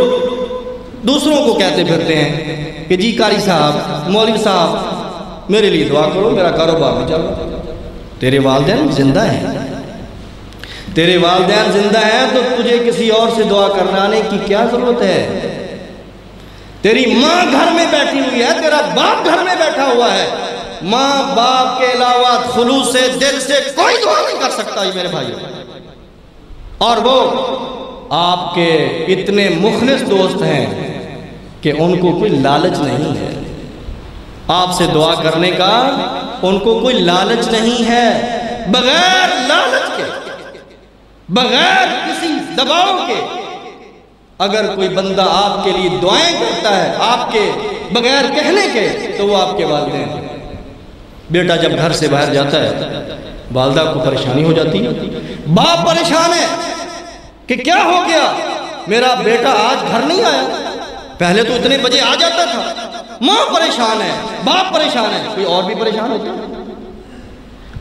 Speaker 1: دوسروں کو کہتے پھرتے ہیں کہ جی قاری صاحب، مولوی صاحب میرے لیے دعا کرو، میرا کاروبار نہیں چل رہا۔ تیرے والدین زندہ ہیں، تیرے والدین زندہ ہیں تو تجھے کسی اور سے دعا کروانے کی کیا ضرورت ہے؟ تیری ماں گھر میں بیٹھی ہوئی ہے، تیرا باپ گھر میں بیٹھا ہوا ہے، ماں باپ کے علاوہ خلوص دل سے کوئی دعا نہیں کر سکتا میرے بھائیو۔ اور وہ آپ کے اتنے مخلص دوست ہیں کہ ان کو کوئی لالچ نہیں ہے آپ سے دعا کرنے کا، ان کو کوئی لالچ نہیں ہے۔ بغیر لالچ کے، بغیر کسی دباؤ کے اگر کوئی بندہ آپ کے لیے دعائیں کرتا ہے آپ کے بغیر کہنے کے، تو وہ آپ کے والدین ہیں۔ بیٹا جب گھر سے باہر جاتا ہے والدہ کو پریشانی ہو جاتی ہے، باپ پریشان ہے کہ کیا ہو گیا، میرا بیٹا آج گھر نہیں آیا، پہلے تو اتنے بجے آ جاتا تھا۔ ماں پریشان ہے، باپ پریشان ہے، کوئی اور بھی پریشان ہوتا ہے؟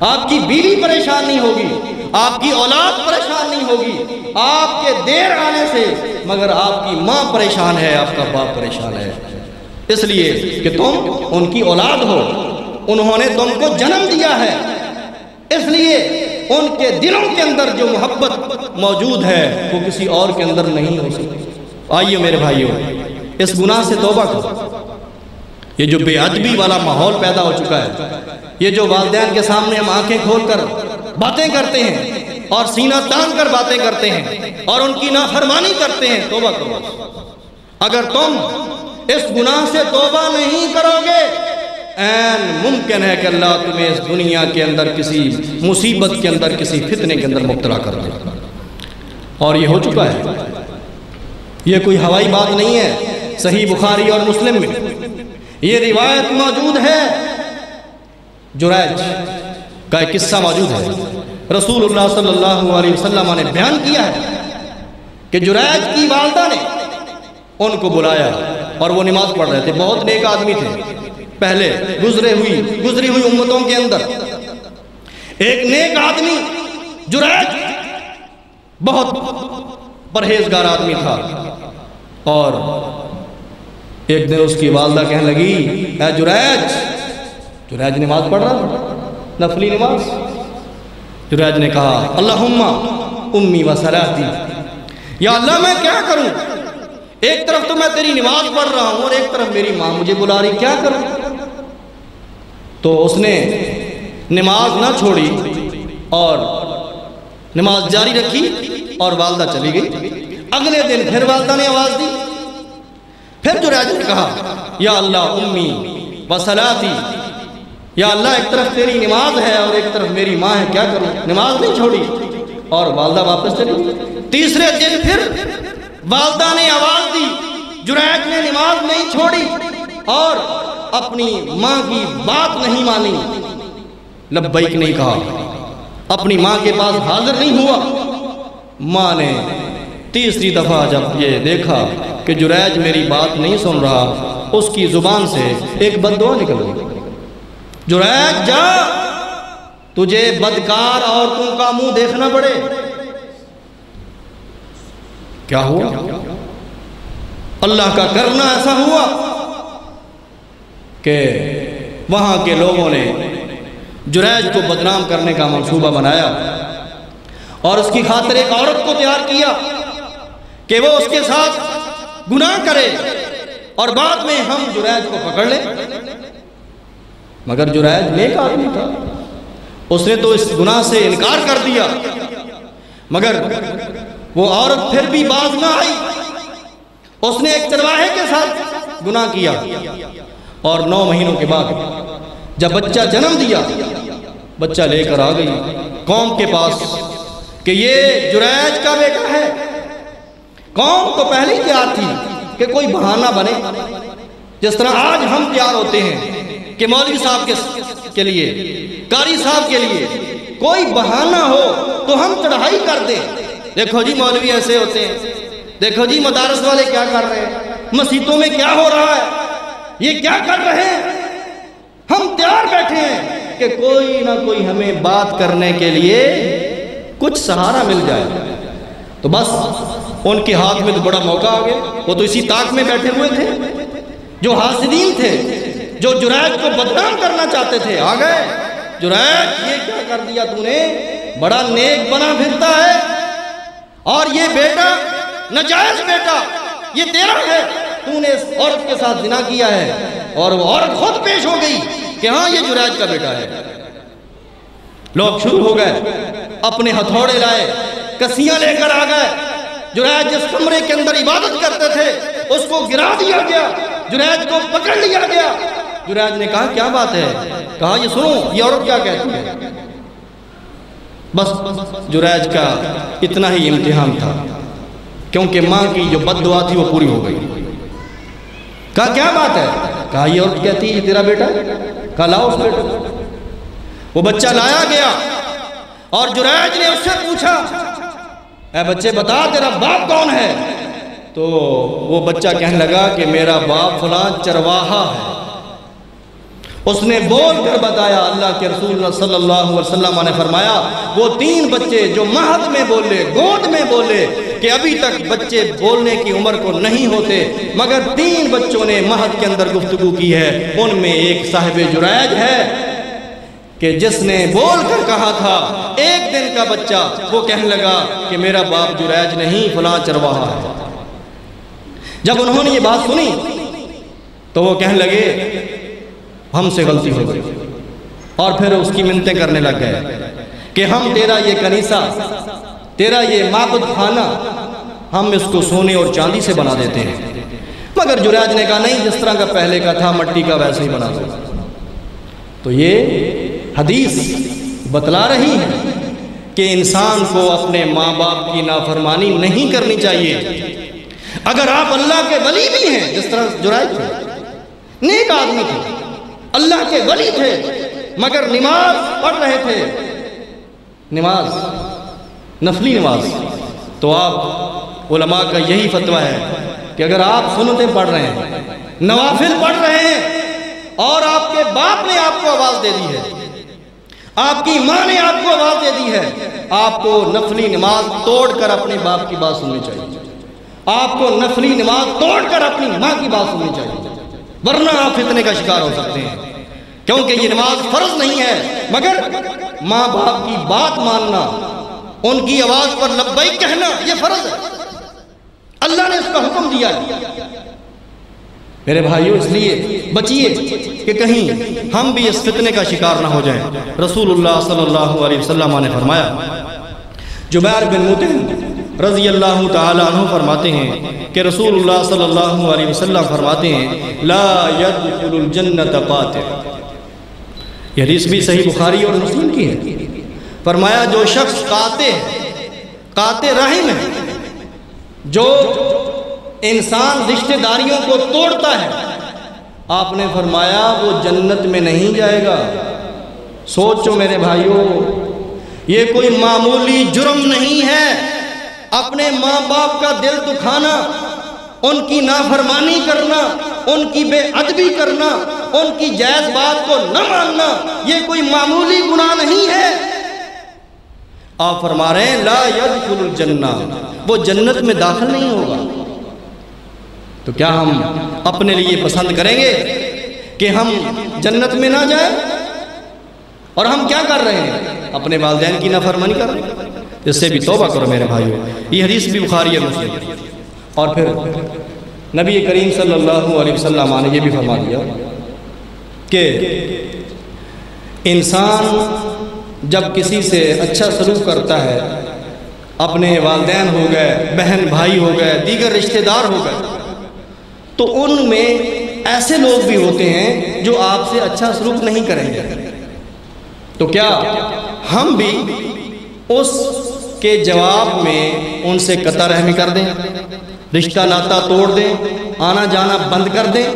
Speaker 1: آپ کی بیوی پریشان نہیں ہوگی، آپ کی اولاد پریشان نہیں ہوگی آپ کے دیر آنے سے، مگر آپ کی ماں پریشان ہے، آپ کا باپ پریشان ہے، اس لیے کہ تم ان کی اولاد ہو، انہوں نے تم کو جنم دیا ہے، اس لیے ان کے دلوں کے اندر جو محبت موجود ہے وہ کسی اور کے اندر نہیں ہو سکتی۔ آئیے میرے بھائیوں، اس گناہ سے توبہ کرو۔ یہ جو بے ادبی والا ماحول پیدا ہو چکا ہے، یہ جو والدین کے سامنے ہم آنکھیں کھول کر باتیں کرتے ہیں اور سینہ تان کر باتیں کرتے ہیں اور ان کی نافرمانی کرتے ہیں، توبہ کرو۔ اگر تم اس گناہ سے توبہ نہیں کرو گے، این ممکن ہے کہ اللہ تمہیں اس دنیا کے اندر کسی مصیبت کے اندر، کسی فتنے کے اندر مبتلا کر دے۔ اور یہ ہو چکا ہے، یہ کوئی ہوائی بات نہیں ہے، صحیح بخاری اور مسلم میں یہ روایت موجود ہے، جریج کا ایک قصہ موجود ہے۔ رسول اللہ صلی اللہ علیہ وسلم نے بیان کیا ہے کہ جریج کی والدہ نے ان کو بلایا اور وہ نماز پڑھ رہے تھے، بہت نیک آدمی تھے، پہلے گزری ہوئی امتوں کے اندر ایک نیک آدمی جریج بہت پرہیزگار آدمی تھا۔ اور ایک دن اس کی والدہ کہنے لگی، اے جریج نماز پڑھ رہا تھا، نفلی نماز۔ جریج نے کہا، اللہم امی و صلاتی، یا اللہ میں کیا کروں، ایک طرف تو میں تیری نماز پڑھ رہا ہوں اور ایک طرف میری ماں مجھے بلا رہی، کیا کروں؟ تو اس نے نماز نہ چھوڑی اور نماز جاری رکھی اور والدہ چلی گئی۔ اگلے دن پھر والدہ نے آواز دی، پھر جریج نے کہا، یا اللہ امی و صلاتی، یا اللہ ایک طرف تیری نماز ہے اور ایک طرف میری ماں ہے، کیا کروں؟ نماز نہیں چھوڑی اور والدہ واپس چلی گئی۔ تیسرے دن پھر والدہ نے آواز دی، جریج نے نماز نہیں چھوڑی اور اپنی ماں کی بات نہیں مانی، لبیک نہیں کہا، اپنی ماں کے پاس حاضر نہیں ہوا۔ ماں نے تیسری دفعہ جب یہ دیکھا کہ جریج میری بات نہیں سن رہا، اس کی زبان سے ایک بد دعا نکل گئی، جریج جا، تجھے بدکار عورتوں کا منہ دیکھنا پڑے۔ کیا ہوا؟ اللہ کا کرنا ایسا ہوا کہ وہاں کے لوگوں نے جریج کو بدنام کرنے کا منصوبہ بنایا اور اس کی خاطر ایک عورت کو تیار کیا کہ وہ اس کے ساتھ گناہ کرے اور بعد میں ہم جریج کو پکڑ لیں۔ مگر جریج نیک آدمی تھا، اس نے تو اس گناہ سے انکار کر دیا، مگر وہ عورت پھر بھی باز نہ آئی، اس نے ایک چرواہے کے ساتھ گناہ کیا اور 9 مہینوں کے بعد جب بچہ جنم دیا، بچہ لے کر آ گئی قوم کے پاس کہ یہ جریج کا بیٹا ہے۔ قوم تو پہلے ہی تیار تھی کہ کوئی بہانہ بنے، جس طرح آج ہم تیار ہوتے ہیں کہ مولوی صاحب کے لیے، قاری صاحب کے لیے کوئی بہانہ ہو تو ہم چڑھائی کر دیں، دیکھو جی مولوی ایسے ہوتے ہیں، دیکھو جی مدارس والے کیا کر رہے ہیں، مسجدوں میں کیا ہو رہا ہے، یہ کیا کر رہے ہیں۔ ہم تیار بیٹھے ہیں کہ کوئی نہ کوئی ہمیں بات کرنے کے لیے کچھ سہارا مل جائے. تو بس ان کے ہاتھ میں تو بڑا موقع آ گیا. وہ تو اسی طاق میں بیٹھے ہوئے تھے. جو حاسدین تھے، جو جریج کو بدنام کرنا چاہتے تھے، آ گئے. جریج یہ کیا کر دیا تو نے؟ بڑا نیک بنا پھرتا ہے، اور یہ بیٹا ناجائز بیٹا یہ تیرا ہے. تو نے اس عورت کے ساتھ زنا کیا ہے. اور وہ عورت خود پیش ہو گئی کہ ہاں یہ جریج کا بیٹا ہے. لوگ شروع ہو گئے، اپنے ہتھوڑے لائے، کسیاں لے کر آ گئے. جریج جس کمرے کے اندر عبادت کرتے تھے اس کو گرا دیا گیا، جریج کو پکڑ لیا گیا. جریج نے کہا کیا بات ہے؟ کہا یہ سنو یہ عورت کیا کہتی ہے. بس جریج کا اتنا ہی امتحان تھا، کیونکہ ماں کی جو بد دعا تھی وہ پوری ہو گئی. کہا کیا بات ہے؟ کہا یہ عورت کہتی ہے یہ تیرا بیٹا. کہا لاؤ اس بیٹے کو. وہ بچہ لایا گیا اور جریج نے اس سے پوچھا اے بچے بتا تیرا باپ کون ہے؟ تو وہ بچہ کہنے لگا کہ میرا باپ فلاں چرواہا ہے. اس نے بول کر بتایا. اللہ کے رسول صلی اللہ علیہ وسلم نے فرمایا وہ 3 بچے جو مہد میں بولے، گود میں بولے، کہ ابھی تک بچے بولنے کی عمر کو نہیں ہوتے، مگر 3 بچوں نے مہد کے اندر گفتگو کی ہے. ان میں ایک صاحب جریج ہے کہ جس نے بول کر کہا تھا 1 دن کا بچہ وہ کہنے لگا کہ میرا باپ جریج نہیں فلاں چرواہا ہے. جب انہوں نے یہ بات سنی تو وہ کہنے لگے ہم سے غلطی ہو گئی، اور پھر اس کی منتیں کرنے لگ گئے کہ ہم تیرا یہ کنیسہ، تیرا یہ معبد خانہ، ہم اس کو سونے اور چاندی سے بنا دیتے ہیں. مگر جریج نے کہا نہیں، جس طرح کا پہلے کا تھا مٹی کا ویسے ہی بنا دو. تو یہ حدیث بتلا رہی ہے کہ انسان کو اپنے ماں باپ کی نافرمانی نہیں کرنی چاہیے. اگر آپ اللہ کے ولی بھی ہیں، جس طرح جریج تھے، نیک آدمی تھے، اللہ کے ولی تھے، مگر نماز پڑھ رہے تھے، نماز نفلی نماز، تو آپ علماء کا یہی فتویٰ ہے کہ اگر آپ سنتیں پڑھ رہے ہیں، نوافل پڑھ رہے ہیں، اور آپ کے باپ نے آپ کو آواز دے دی ہے، آپ کی ماں نے آپ کو آواز دے دی ہے، آپ کو نفلی نماز توڑ کر اپنے باپ کی بات سننی چاہیے. آپ کو نفلی نماز توڑ کر اپنی ماں کی بات سننی چاہیے، ورنہ آپ فتنے کا شکار ہو سکتے ہیں. کیونکہ یہ نماز فرض نہیں ہے، مگر ماں باپ کی بات ماننا، ان کی آواز پر لبیک کہنا یہ فرض ہے. اللہ نے اس کا حکم دیا ہے. میرے بھائیو اس لیے بچیے کہ کہیں ہم بھی اس فتنے کا شکار نہ ہو جائیں. رسول اللہ صلی اللہ علیہ وسلم نے فرمایا، جبیر بن مطعم رضی اللہ تعالی عنہ فرماتے ہیں کہ رسول اللہ صلی اللہ علیہ وسلم فرماتے ہیں لا يدخل الجنت قاتل. یہ حدیث بھی صحیح بخاری اور مسلم کی ہے. فرمایا جو شخص قاطع رحم ہے، جو انسان رشتہ داریوں کو توڑتا ہے، آپ نے فرمایا وہ جنت میں نہیں جائے گا. سوچو میرے بھائیو، یہ کوئی معمولی جرم نہیں ہے. اپنے ماں باپ کا دل دکھانا، ان کی نافرمانی کرنا، ان کی بے ادبی کرنا، ان کی جائز بات کو نہ ماننا، یہ کوئی معمولی گناہ نہیں ہے. آپ فرما رہے ہیں لا يدخل الجنہ، وہ جنت میں داخل نہیں ہوگا. تو کیا ہم اپنے لیے پسند کریں گے کہ ہم جنت میں نہ جائیں؟ اور ہم کیا کر رہے ہیں؟ اپنے والدین کی نافرمانی کر رہے ہیں. اس سے بھی توبہ کرو میرے بھائیو. یہ حدیث بھی بخاری اور مسلم. اور پھر نبی کریم صلی اللہ علیہ وسلم نے یہ بھی فرما دیا کہ انسان جب کسی سے اچھا سلوک کرتا ہے، اپنے والدین ہو گئے، بہن بھائی ہو گئے، دیگر رشتہ دار ہو گئے، تو ان میں ایسے لوگ بھی ہوتے ہیں جو آپ سے اچھا سلوک نہیں کریں گے. تو کیا ہم بھی اس کے جواب میں ان سے قطع رحمی کر دیں، رشتہ ناتا توڑ دیں، آنا جانا بند کر دیں؟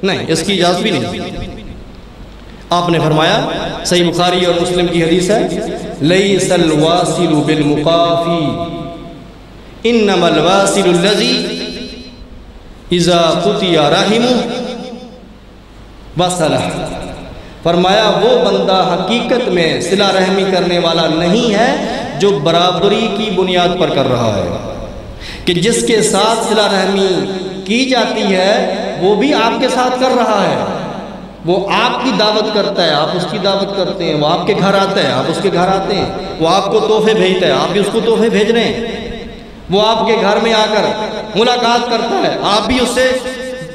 Speaker 1: نہیں، اس کی اجازت بھی نہیں. آپ نے فرمایا، صحیح بخاری اور مسلم کی حدیث ہے، لیس الواصل بالمقافی انما الواصل الذی اذا قطع رحمہ وصلہ فرمایا وہ بندہ حقیقت میں صلہ رحمی کرنے والا نہیں ہے جو برابری کی بنیاد پر کر رہا ہے، کہ جس کے ساتھ صلہ رحمی کی جاتی ہے وہ بھی آپ کے ساتھ کر رہا ہے، وہ آپ کی دعوت کرتا ہے، آپ اس کی دعوت کرتے ہیں، وہ آپ کے گھر آتا ہے، آپ اس کے گھر آتے ہیں، وہ آپ کو تحفے بھیجتا ہے، آپ بھی اس کو تحفے بھیج رہے ہیں، وہ آپ کے گھر میں آ کر ملاقات کرتا ہے، آپ بھی اس سے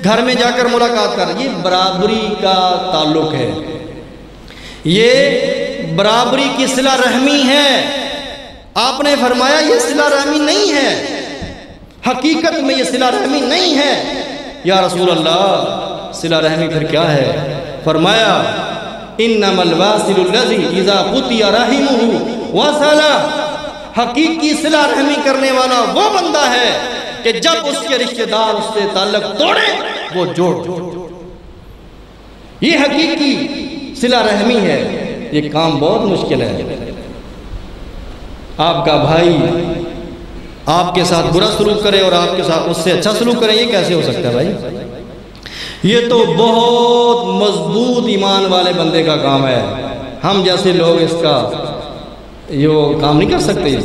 Speaker 1: گھر میں جا کر ملاقات کر، یہ برابری کا تعلق ہے، یہ برابری کی صلہ رحمی ہے۔ آپ نے فرمایا یہ صلہ رحمی نہیں ہے، حقیقت میں یہ صلہ رحمی نہیں ہے۔ یا رسول اللہ صلہ رحمی پھر کیا ہے؟ فرمایا انما الواصل الذی اذا قطع رحمہ وصل، حقیقی صلہ رحمی کرنے والا وہ بندہ ہے کہ جب اس کے رشتہ دار اس سے تعلق توڑے وہ جوڑ۔ یہ حقیقی صلہ رحمی ہے۔ یہ کام بہت مشکل ہے۔ آپ کا بھائی آپ کے ساتھ برا سلوک کرے اور آپ کے ساتھ اس سے اچھا سلوک کرے، یہ کیسے ہو سکتا ہے بھائی؟ یہ تو بہت مضبوط ایمان والے بندے کا کام ہے، ہم جیسے لوگ اس کا یہ کام نہیں کر سکتے۔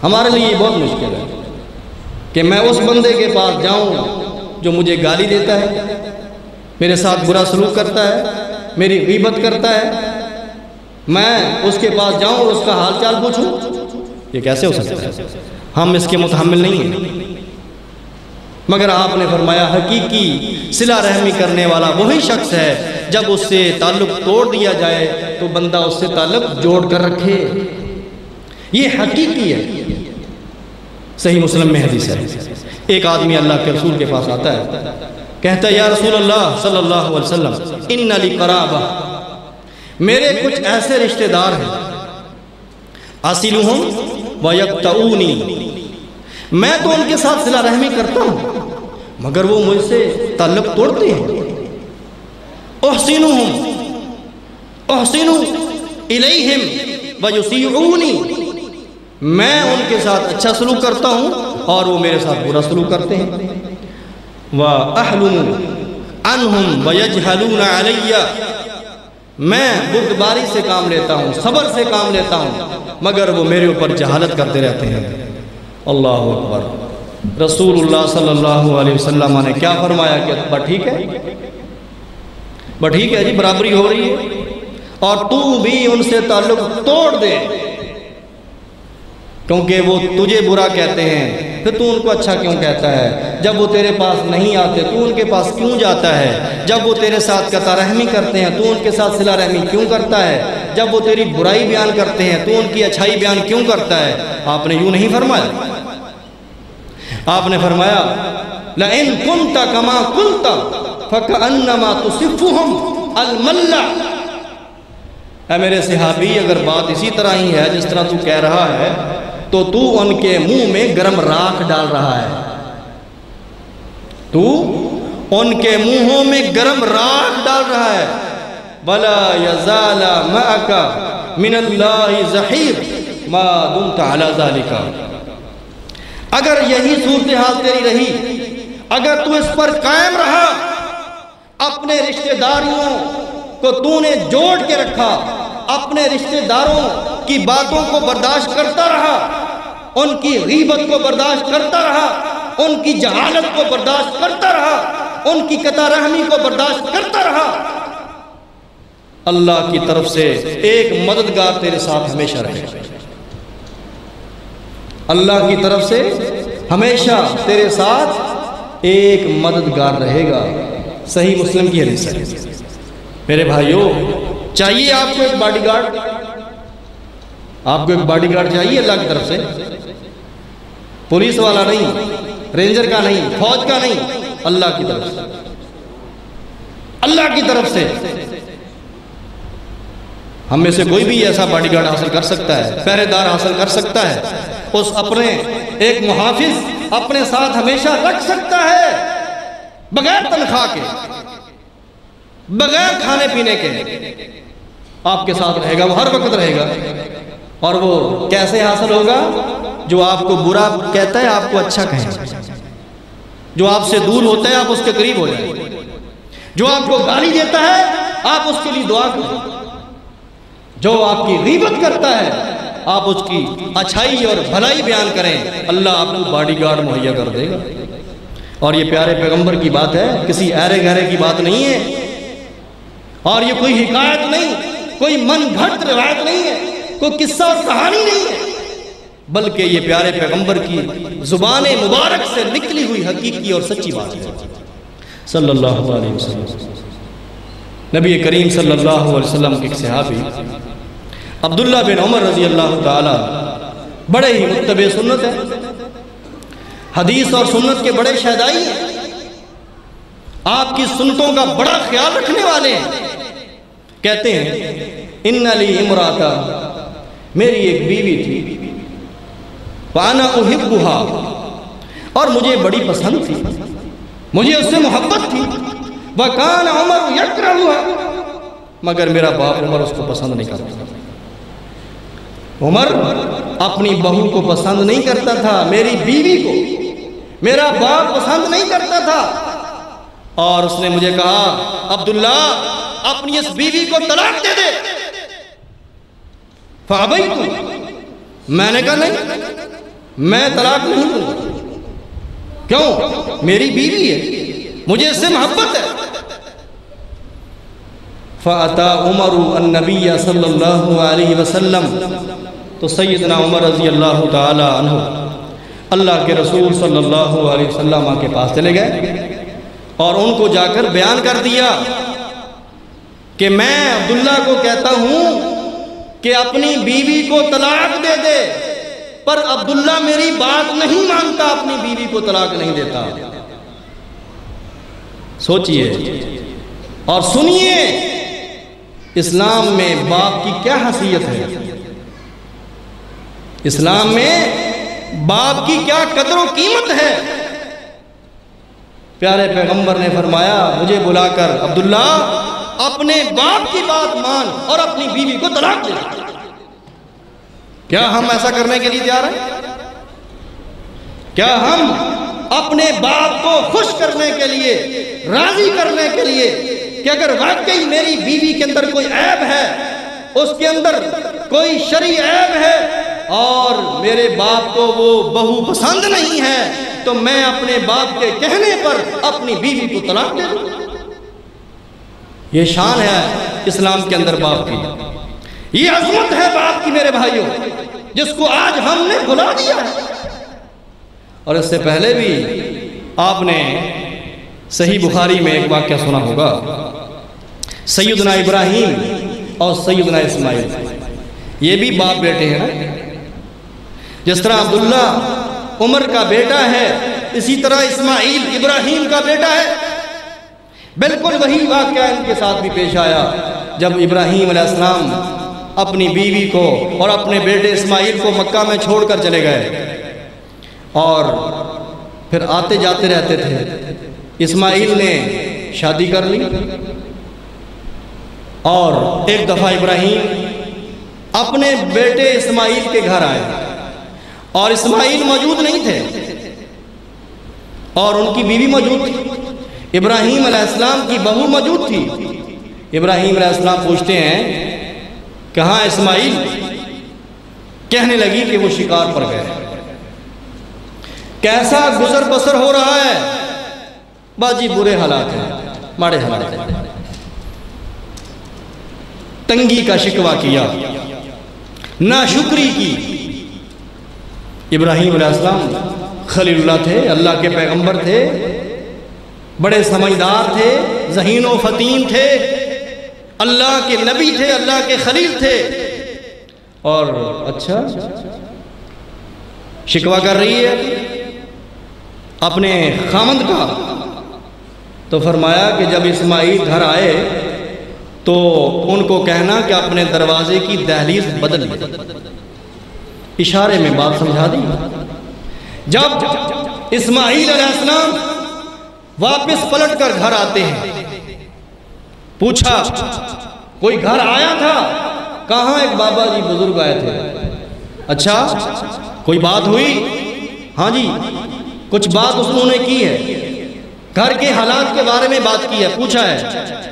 Speaker 1: ہمارے لیے یہ بہت مشکل ہے کہ میں اس بندے کے پاس جاؤں جو مجھے گالی دیتا ہے، میرے ساتھ برا سلوک کرتا ہے، میری غیبت کرتا ہے، میں اس کے پاس جاؤں اور اس کا حال چال پوچھوں، یہ کیسے ہو سکتا ہے؟ ہم اس کے متحمل نہیں ہیں۔ مگر آپ نے فرمایا حقیقی صلہ رحمی کرنے والا وہی شخص ہے جب اس سے تعلق توڑ دیا جائے تو بندہ اس سے تعلق جوڑ کر رکھے، یہ حقیقی ہے۔ صحیح مسلم میں حدیث ہے، ایک آدمی اللہ کے رسول کے پاس آتا ہے، کہتا ہے یا رسول اللہ صلی اللہ علیہ وسلم ان لی قرابہ، میرے کچھ ایسے رشتہ دار ہیں، اصلہم ویقطعونی، میں تو ان کے ساتھ صلہ رحمی کرتا ہوں مگر وہ مجھ سے تعلق توڑتے ہیں، احسنوا الیہم ویسیئونی، میں ان کے ساتھ اچھا سلوک کرتا ہوں اور وہ میرے ساتھ برا سلوک کرتے ہیں، وَأَحْلُمُ عَنْهُمْ وَيَجْهَلُونَ عَلَيَّ، میں بردباری سے کام لیتا ہوں، صبر سے کام لیتا ہوں مگر وہ میرے اوپر جہالت کرتے رہتے ہیں۔ اللہ اکبر۔ رسول اللہ صلی اللہ علیہ وسلم نے کیا فرمایا کہ ٹھیک ہے، ٹھیک ہے جی، برابری ہو رہی ہے اور تو بھی ان سے تعلق توڑ دے، کیونکہ وہ تجھے برا کہتے ہیں، پھر تو ان کو اچھا کیوں کہتا ہے؟ جب وہ تیرے پاس نہیں آتے تو ان کے پاس کیوں جاتا ہے؟ جب وہ تیرے ساتھ قطع رحمی کرتے ہیں تو ان کے ساتھ صلہ رحمی کیوں کرتا ہے؟ جب وہ تیری برائی بیان کرتے ہیں تو ان کی اچھائی بیان کیوں کرتا ہے؟ آپ نے یوں نہیں فرمایا، آپ نے فرمایا لَإِن كُنْتَ كَمَا قُلْتَ فَكَأَنَّمَا تُصِفُّهُمْ الْمَلَّ، اے میرے صحابی اگر بات اسی طرح ہی ہے جس طرح تو کہہ رہا ہے تو تو ان کے منہ میں گرم راکھ ڈال رہا ہے، تو ان کے منہوں میں گرم راکھ ڈال رہا ہے۔ وَلَا يَزَالَ مَعَكَ مِنَ اللَّهِ زَحِيرٌ مَا دُمْتَ عَلَى ذَلِكَ، اگر یہی صورتحال تیری رہی، اگر تو اس پر قائم رہا، اپنے رشتہ داریوں کو تو نے جوڑ کے رکھا، اپنے رشتہ داروں کی باتوں کو برداشت کرتا رہا، ان کی غیبت کو برداشت کرتا رہا، ان کی جہالت کو برداشت کرتا رہا، ان کی قطع رحمی کو برداشت کرتا رہا، اللہ کی طرف سے ایک مددگار تیرے ساتھ ہمیشہ رہے گا۔ اللہ کی طرف سے ہمیشہ تیرے ساتھ ایک مددگار رہے گا۔ صحیح مسلم کی حدیث ہے۔ میرے بھائیوں، چاہیے آپ کو ایک باڈی گارڈ، آپ کو ایک باڈی گارڈ چاہیے اللہ کی طرف سے، پولیس والا نہیں، رینجر کا نہیں، فوج کا نہیں، اللہ کی طرف سے، اللہ کی طرف سے۔ ہم میں سے کوئی بھی ایسا باڈی گارڈ حاصل کر سکتا ہے، پہرے دار حاصل کر سکتا ہے، اس اپنے ایک محافظ اپنے ساتھ ہمیشہ رکھ سکتا ہے، بغیر تنخواہ کے، بغیر کھانے پینے کے، آپ کے ساتھ رہے گا، وہ ہر وقت رہے گا۔ اور وہ کیسے حاصل ہوگا؟ جو آپ کو برا کہتا ہے آپ کو اچھا کہیں، جو آپ سے دور ہوتا ہے آپ اس کے قریب ہو جائیں، جو آپ کو گالی دیتا ہے آپ اس کے لیے دعا کریں. جو آپ کی غیبت کرتا ہے آپ اس کی اچھائی اور بھلائی بیان کریں، اللہ آپ کو باڈی گارڈ مہیا کر دے گا. اور یہ پیارے پیغمبر کی بات ہے، کسی ایرے گہرے کی بات نہیں ہے، اور یہ کوئی حکایت نہیں، کوئی من گھڑت روایت نہیں ہے، کوئی قصہ اور کہانی نہیں ہے، بلکہ یہ پیارے پیغمبر کی زبان مبارک سے نکلی ہوئی حقیقی اور سچی بات ہے صلی اللہ علیہ وسلم. نبی کریم صلی اللہ علیہ وسلم کے ایک صحابی عبداللہ بن عمر رضی اللہ تعالی بڑے ہی متبع سنت ہیں، حدیث اور سنت کے بڑے شہدائی ہیں، آپ کی سنتوں کا بڑا خیال رکھنے والے ہیں. کہتے ہیں ان لی امراتا، میری ایک بیوی تھی، وانا احبھا، اور مجھے بڑی پسند تھی، مجھے اس سے محبت تھی. وکان عمر یکرہھا، مگر میرا باپ عمر اس کو پسند نہیں کرتا. عمر اپنی بہو کو پسند نہیں کرتا تھا، میری بیوی کو میرا باپ پسند نہیں کرتا تھا. اور اس نے مجھے کہا عبداللہ اپنی اس بیوی کو طلاق دے دے. فابیت، میں نے کہا نہیں، میں طلاق نہیں دوں گا. کیوں؟ میری بیوی ہے، مجھے اس سے محبت ہے. فَأَتَى عُمَرُ النَّبِيَّ صلی اللہ علیہ وسلم، تو سیدنا عمر رضی اللہ تعالی عنہ اللہ کے رسول صلی اللہ علیہ وسلم کے پاس چلے گئے اور ان کو جا کر بیان کر دیا کہ میں عبداللہ کو کہتا ہوں کہ اپنی بیوی کو طلاق دے دے، پر عبداللہ میری بات نہیں مانتا، اپنی بیوی کو طلاق نہیں دیتا. سوچئے اور سنیے اسلام میں باپ کی کیا حیثیت ہے، اسلام میں باپ کی کیا قدر و قیمت ہے. پیارے پیغمبر نے فرمایا مجھے بلا کر عبداللہ اپنے باپ کی بات مان اور اپنی بیوی کو طلاق دے. کیا ہم ایسا کرنے کے لیے تیار ہیں؟ کیا ہم اپنے باپ کو خوش کرنے کے لیے، راضی کرنے کے لیے کہ اگر واقعی میری بیوی کے اندر کوئی عیب ہے، اس کے اندر کوئی شرعی عیب ہے اور میرے باپ کو وہ بہو پسند نہیں ہے، تو میں اپنے باپ کے کہنے پر اپنی بیوی کو طلاق دے دوں؟ یہ شان ہے اسلام کے اندر باپ کی، یہ عظمت ہے باپ کی میرے بھائیوں، جس کو آج ہم نے بھلا دیا ہے. اور اس سے پہلے بھی آپ نے صحیح بخاری میں ایک واقعہ سنا ہوگا، سیدنا ابراہیم اور سیدنا اسماعیل، یہ بھی باپ بیٹے ہیں نا. جس طرح عبداللہ عمر کا بیٹا ہے، اسی طرح اسماعیل ابراہیم کا بیٹا ہے. بالکل وہی واقعہ ان کے ساتھ بھی پیش آیا جب ابراہیم علیہ السلام اپنی بیوی کو اور اپنے بیٹے اسماعیل کو مکہ میں چھوڑ کر چلے گئے اور پھر آتے جاتے رہتے تھے. اسماعیل نے شادی کر لی اور ایک دفعہ ابراہیم اپنے بیٹے اسماعیل کے گھر آئے اور اسماعیل موجود نہیں تھے اور ان کی بیوی موجود تھی، ابراہیم علیہ السلام کی بہو موجود تھی. ابراہیم علیہ السلام پوچھتے ہیں کہاں اسماعیل؟ کہنے لگی کہ وہ شکار پر گئے. کیسا گزر بسر ہو رہا ہے؟ باجی برے حالات ہیں، ماڑے حالات ہیں. تنگی کا شکوہ کیا، ناشکری کی. ابراہیم علیہ السلام خلیل اللہ تھے، اللہ کے پیغمبر تھے، بڑے سمجھدار تھے، ذہین و فطین تھے، اللہ کے نبی تھے، اللہ کے خلیل تھے. اور اچھا شکوہ کر رہی ہے اپنے خامند کا، تو فرمایا کہ جب اسماعیل گھر آئے تو ان کو کہنا کہ اپنے دروازے کی دہلیز بدل لے. اشارے میں بات سمجھا دی. جب اسماعیل علیہ السلام واپس پلٹ کر گھر آتے ہیں، پوچھا کوئی گھر آیا تھا؟ کہاں ایک بابا جی بزرگ آئے تھے. اچھا کوئی بات ہوئی؟ ہاں جی کچھ بات انہوں نے کی ہے. گھر کے حالات کے بارے میں بات کی ہے، پوچھا ہے،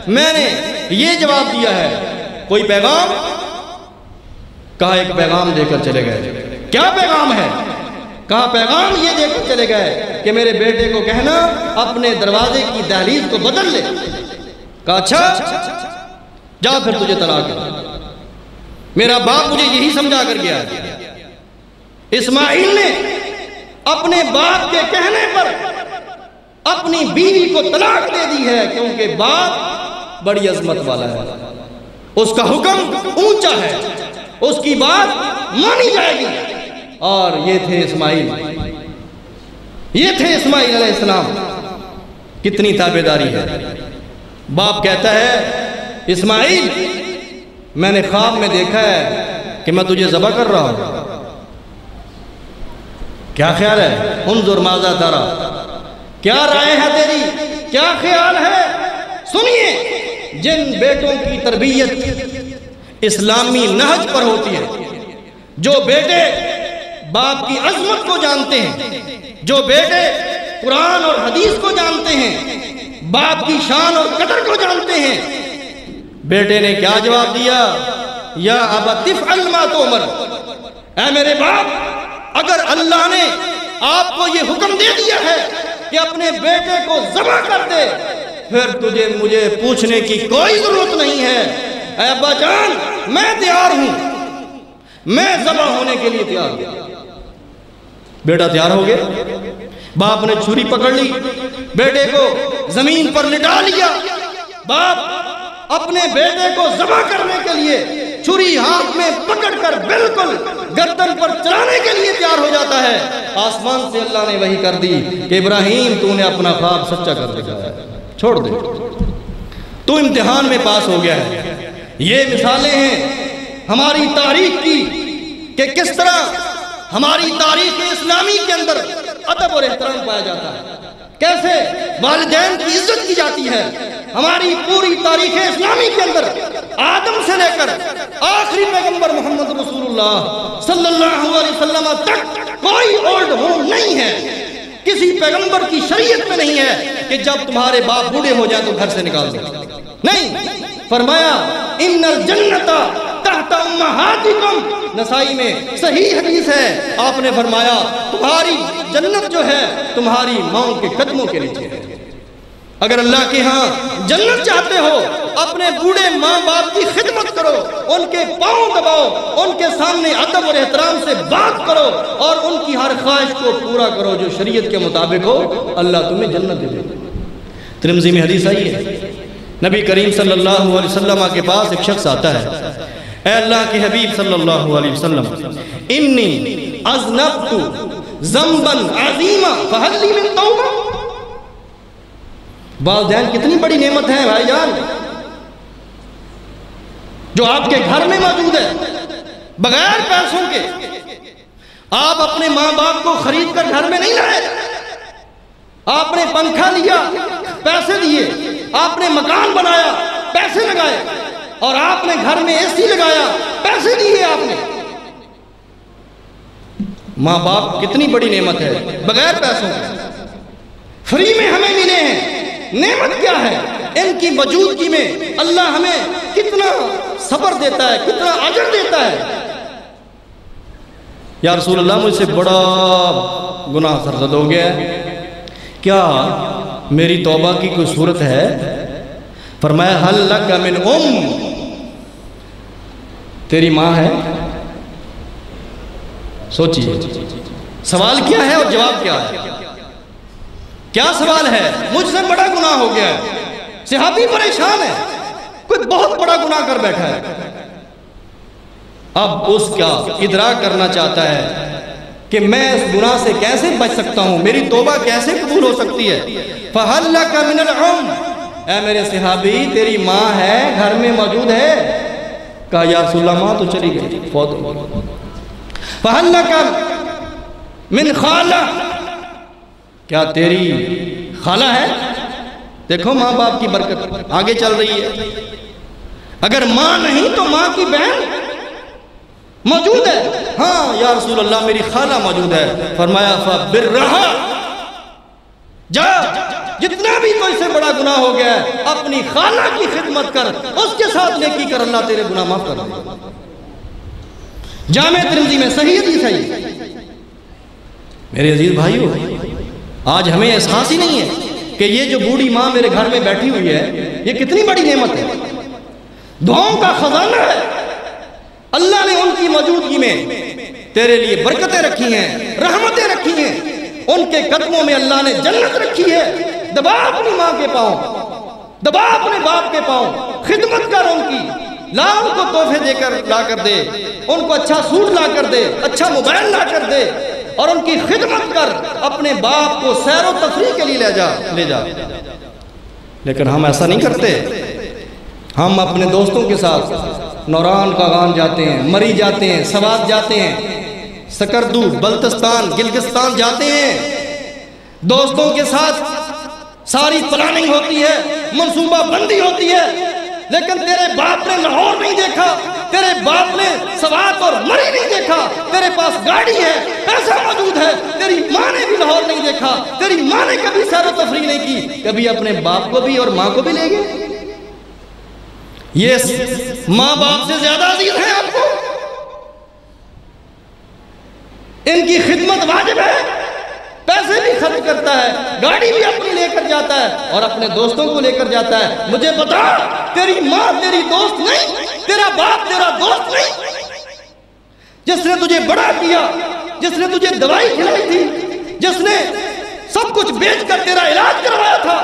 Speaker 1: میں نے یہ جواب دیا ہے، کوئی پیغام؟ کہا ایک پیغام دے کر چلے گئے۔ کیا پیغام ہے؟ کہا پیغام یہ دے کر چلے گئے کہ میرے بیٹے کو کہنا اپنے دروازے کی دہلیز کو بدل لے۔ کہا اچھا جا پھر تجھے طلاق ہے۔ میرا باپ مجھے یہی سمجھا کر گیا ہے۔ اسماعیل نے اپنے باپ کے کہنے پر اپنی بیوی کو طلاق دے دی ہے، کیونکہ باپ بڑی عظمت والا ہے، اس کا حکم اونچا ہے، اس کی بات مانی جائے گی۔ اور یہ تھے اسماعیل، یہ تھے اسماعیل علیہ السلام۔ کتنی تابعداری ہے۔ باپ کہتا ہے اسماعیل میں نے خواب میں دیکھا ہے کہ میں تجھے ذبح کر رہا ہوں، کیا خیال ہے؟ انظر ماذا ترى، کیا رائے ہے تیری، کیا خیال ہے؟ سنیے، جن بیٹوں کی تربیت اسلامی نہج پر ہوتی ہے، جو بیٹے باپ کی عظمت کو جانتے ہیں، جو بیٹے قرآن اور حدیث کو جانتے ہیں، باپ کی شان اور قدر کو جانتے ہیں۔ بیٹے نے کیا جواب دیا؟ یا ابت افعل ما تؤمر، اے میرے باپ، اگر اللہ نے آپ کو یہ حکم دے دیا ہے کہ اپنے بیٹے کو ذبح کر دے، پھر تجھے مجھے پوچھنے کی کوئی ضرورت نہیں ہے۔ اے ابا جان میں تیار ہوں، میں ذبح ہونے کے لیے تیار ہوں۔ بیٹا تیار ہو گیا، باپ نے چھری پکڑ لی، بیٹے کو زمین پر لٹا لیا۔ باپ اپنے بیٹے کو ذبح کرنے کے لیے چھری ہاتھ میں پکڑ کر بالکل گردن پر چلانے کے لیے تیار ہو جاتا ہے۔ آسمان سے اللہ نے وحی کر دی کہ ابراہیم تو نے اپنا خواب سچا کر دکھایا ہے، چھوڑ دے، تو امتحان میں پاس ہو گیا ہے۔ یہ مثالیں ہیں ہماری تاریخ کی کہ کس طرح ہماری تاریخ اسلامی کے اندر ادب اور احترام پایا جاتا ہے، کیسے والدین کی عزت کی جاتی ہے۔ ہماری پوری تاریخ اسلامی کے اندر آدم سے لے کر آخری پیغمبر محمد رسول اللہ صلی اللہ علیہ وسلم تک کوئی اولڈ ہوم نہیں ہے، کسی پیغمبر کی شریعت میں نہیں ہے کہ جب تمہارے باپ بوڑھے ہو جائیں تو گھر سے نکال دو، نہیں۔ فرمایا ان الجنت تحت امہاتکم، نسائی میں صحیح حدیث ہے، آپ نے فرمایا تمہاری جنت جو ہے تمہاری ماؤں کے قدموں کے نیچے ہے۔ اگر اللہ کے ہاں جنت چاہتے ہو، اپنے بوڑھے ماں باپ کی خدمت کرو، ان کے پاؤں دباؤ، ان کے سامنے ادب اور احترام سے بات کرو اور ان کی ہر خواہش کو پورا کرو جو شریعت کے مطابق ہو، اللہ تمہیں جنت دے دے۔ ترمذی میں حدیث آئی ہے، نبی کریم صلی اللہ علیہ وسلم کے پاس ایک شخص آتا ہے، اے اللہ کے حبیب صلی اللہ علیہ وسلم، انی اذنبت ذنبا عظیما فہل لی من توبہ۔ والدین کتنی بڑی نعمت ہے بھائی جان، جو آپ کے گھر میں موجود ہے بغیر پیسوں کے۔ آپ اپنے ماں باپ کو خرید کر گھر میں نہیں لائے، آپ نے پنکھا لیا پیسے دیے، آپ نے مکان بنایا پیسے لگائے، اور آپ نے گھر میں اے سی لگایا پیسے دیے آپ نے۔ ماں باپ کتنی بڑی نعمت ہے، بغیر پیسوں کے فری میں ہمیں ملے ہیں۔ نعمت کیا ہے؟ ان کی موجودگی میں اللہ ہمیں کتنا صبر دیتا ہے، کتنا اجر دیتا ہے۔ یا رسول اللہ مجھ سے بڑا گناہ سرزد ہو گیا ہے، کیا میری توبہ کی کوئی صورت ہے؟ فرمایا حل لک من تیری ماں ہے؟ سوچئے سوال کیا ہے اور جواب کیا ہے؟ کیا سوال ہے؟ مجھ سے بڑا گناہ ہو گیا ہے۔ صحابی پریشان ہے، کوئی بہت بڑا گناہ کر بیٹھا ہے۔ اب اس کا ادراک کرنا چاہتا ہے کہ میں اس گناہ سے کیسے بچ سکتا ہوں، میری توبہ کیسے قبول ہو سکتی ہے۔ فَهَلْ لَكَ مِنَ الْعُمْ، اے میرے صحابی تیری ماں ہے، گھر میں موجود ہے؟ کہا یا رسول اللہ ماں تو چلی گئی، فوت ہو گئی۔ فَهَلْ لَكَ مِنْ خَالَةٍ، کیا تیری خالہ ہے؟ دیکھو ماں باپ کی برکت آگے چل رہی ہے۔ اگر ماں نہیں تو ماں کی بہن موجود ہے؟ ہاں یا رسول اللہ میری خالہ موجود ہے۔ فرمایا فَبِرَّهَا، جا جتنا بھی تو اس سے بڑا گناہ ہو گیا ہے اپنی خالہ کی خدمت کر، اس کے ساتھ نیکی کر، اللہ تیرے گناہ معاف کر دے۔ جامع ترمذی میں صحیح حدیث ہے۔ میرے عزیز بھائیو، آج ہمیں احساس ہی نہیں ہے کہ یہ جو بوڑھی ماں میرے گھر میں بیٹھی ہوئی ہے یہ کتنی بڑی نعمت ہے، دعاؤں کا خزانہ ہے۔ اللہ نے ان کی موجودگی میں تیرے لیے برکتیں رکھی ہیں، رحمتیں رکھی ہیں، ان کے قدموں میں اللہ نے جنت رکھی ہے۔ دبا اپنی ماں کے پاؤں، دبا اپنے باپ کے پاؤں، خدمت کر ان کی، لا ان کو تحفے دے کر لا کر دے، ان کو اچھا سوٹ لا کر دے، اچھا موبائل لا کر دے، اور ان کی خدمت کر، اپنے باپ کو سیر و تفریح کے لیے لے جا۔ لیکن ہم ایسا نہیں کرتے، ہم اپنے دوستوں کے ساتھ نوران کاغان جاتے ہیں، مری جاتے ہیں، سوات جاتے ہیں، سکردو، بلتستان، گلگستان جاتے ہیں، دوستوں کے ساتھ ساری پلاننگ ہوتی ہے، منصوبہ بندی ہوتی ہے، لیکن تیرے باپ نے لاہور نہیں دیکھا، تیرے باپ نے سوات اور مری نہیں دیکھا، تیرے پاس گاڑی ہے، پیسہ موجود ہے، تیری ماں نے بھی لاہور نہیں دیکھا، تیری ماں نے کبھی سیر و تفریح نہیں کی، کبھی اپنے باپ کو بھی اور ماں کو بھی لے گئے؟ یہ ماں باپ سے زیادہ عزیز ہیں آپ کو؟ ان کی خدمت واجب ہے، پیسے بھی خرچ کرتا ہے، گاڑی بھی اپنی لے کر جاتا ہے اور اپنے دوستوں کو لے کر جاتا ہے۔ مجھے بتا، تیری ماں تیری دوست نہیں؟ تیرا باپ تیرا دوست نہیں؟ جس نے تجھے بڑا کیا، جس نے تجھے دوائی کھلائی تھی، جس نے سب کچھ بیچ کر تیرا علاج کروایا تھا،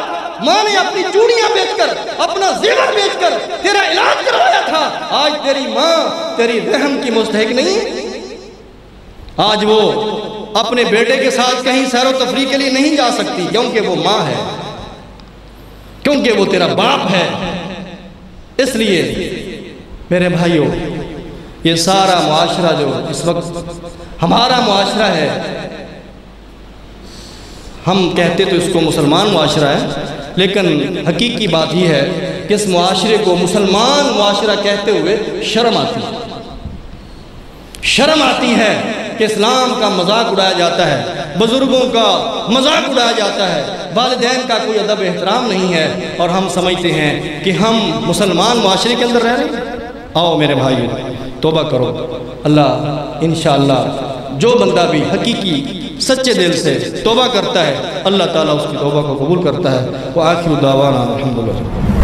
Speaker 1: ماں نے اپنی چوڑیاں بیچ کر، اپنا زیور بیچ کر تیرا علاج کروایا تھا، آج تیری ماں تیری رحم کی مستحق نہیں ہے؟ آج وہ اپنے بیٹے کے ساتھ کہیں سیر و تفریح کے لیے نہیں جا سکتی، کیونکہ وہ ماں ہے، کیونکہ وہ تیرا باپ ہے۔ اس لیے میرے بھائیوں، یہ سارا معاشرہ جو اس وقت ہمارا معاشرہ ہے، ہم کہتے تو اس کو مسلمان معاشرہ ہے، لیکن حقیقی بات یہ ہے کہ اس معاشرے کو مسلمان معاشرہ کہتے ہوئے شرم آتی ہے، شرم آتی ہے کہ اسلام کا مذاق اڑایا جاتا ہے، بزرگوں کا مذاق اڑایا جاتا ہے، والدین کا کوئی ادب احترام نہیں ہے، اور ہم سمجھتے ہیں کہ ہم مسلمان معاشرے کے اندر رہ رہے ہیں۔ آؤ میرے بھائیو، توبہ کرو، اللہ انشاءاللہ جو بندہ بھی حقیقی سچے دل سے توبہ کرتا ہے، اللہ تعالیٰ اس کی توبہ کو قبول کرتا ہے۔ وآخر دعوانا الحمدللہ۔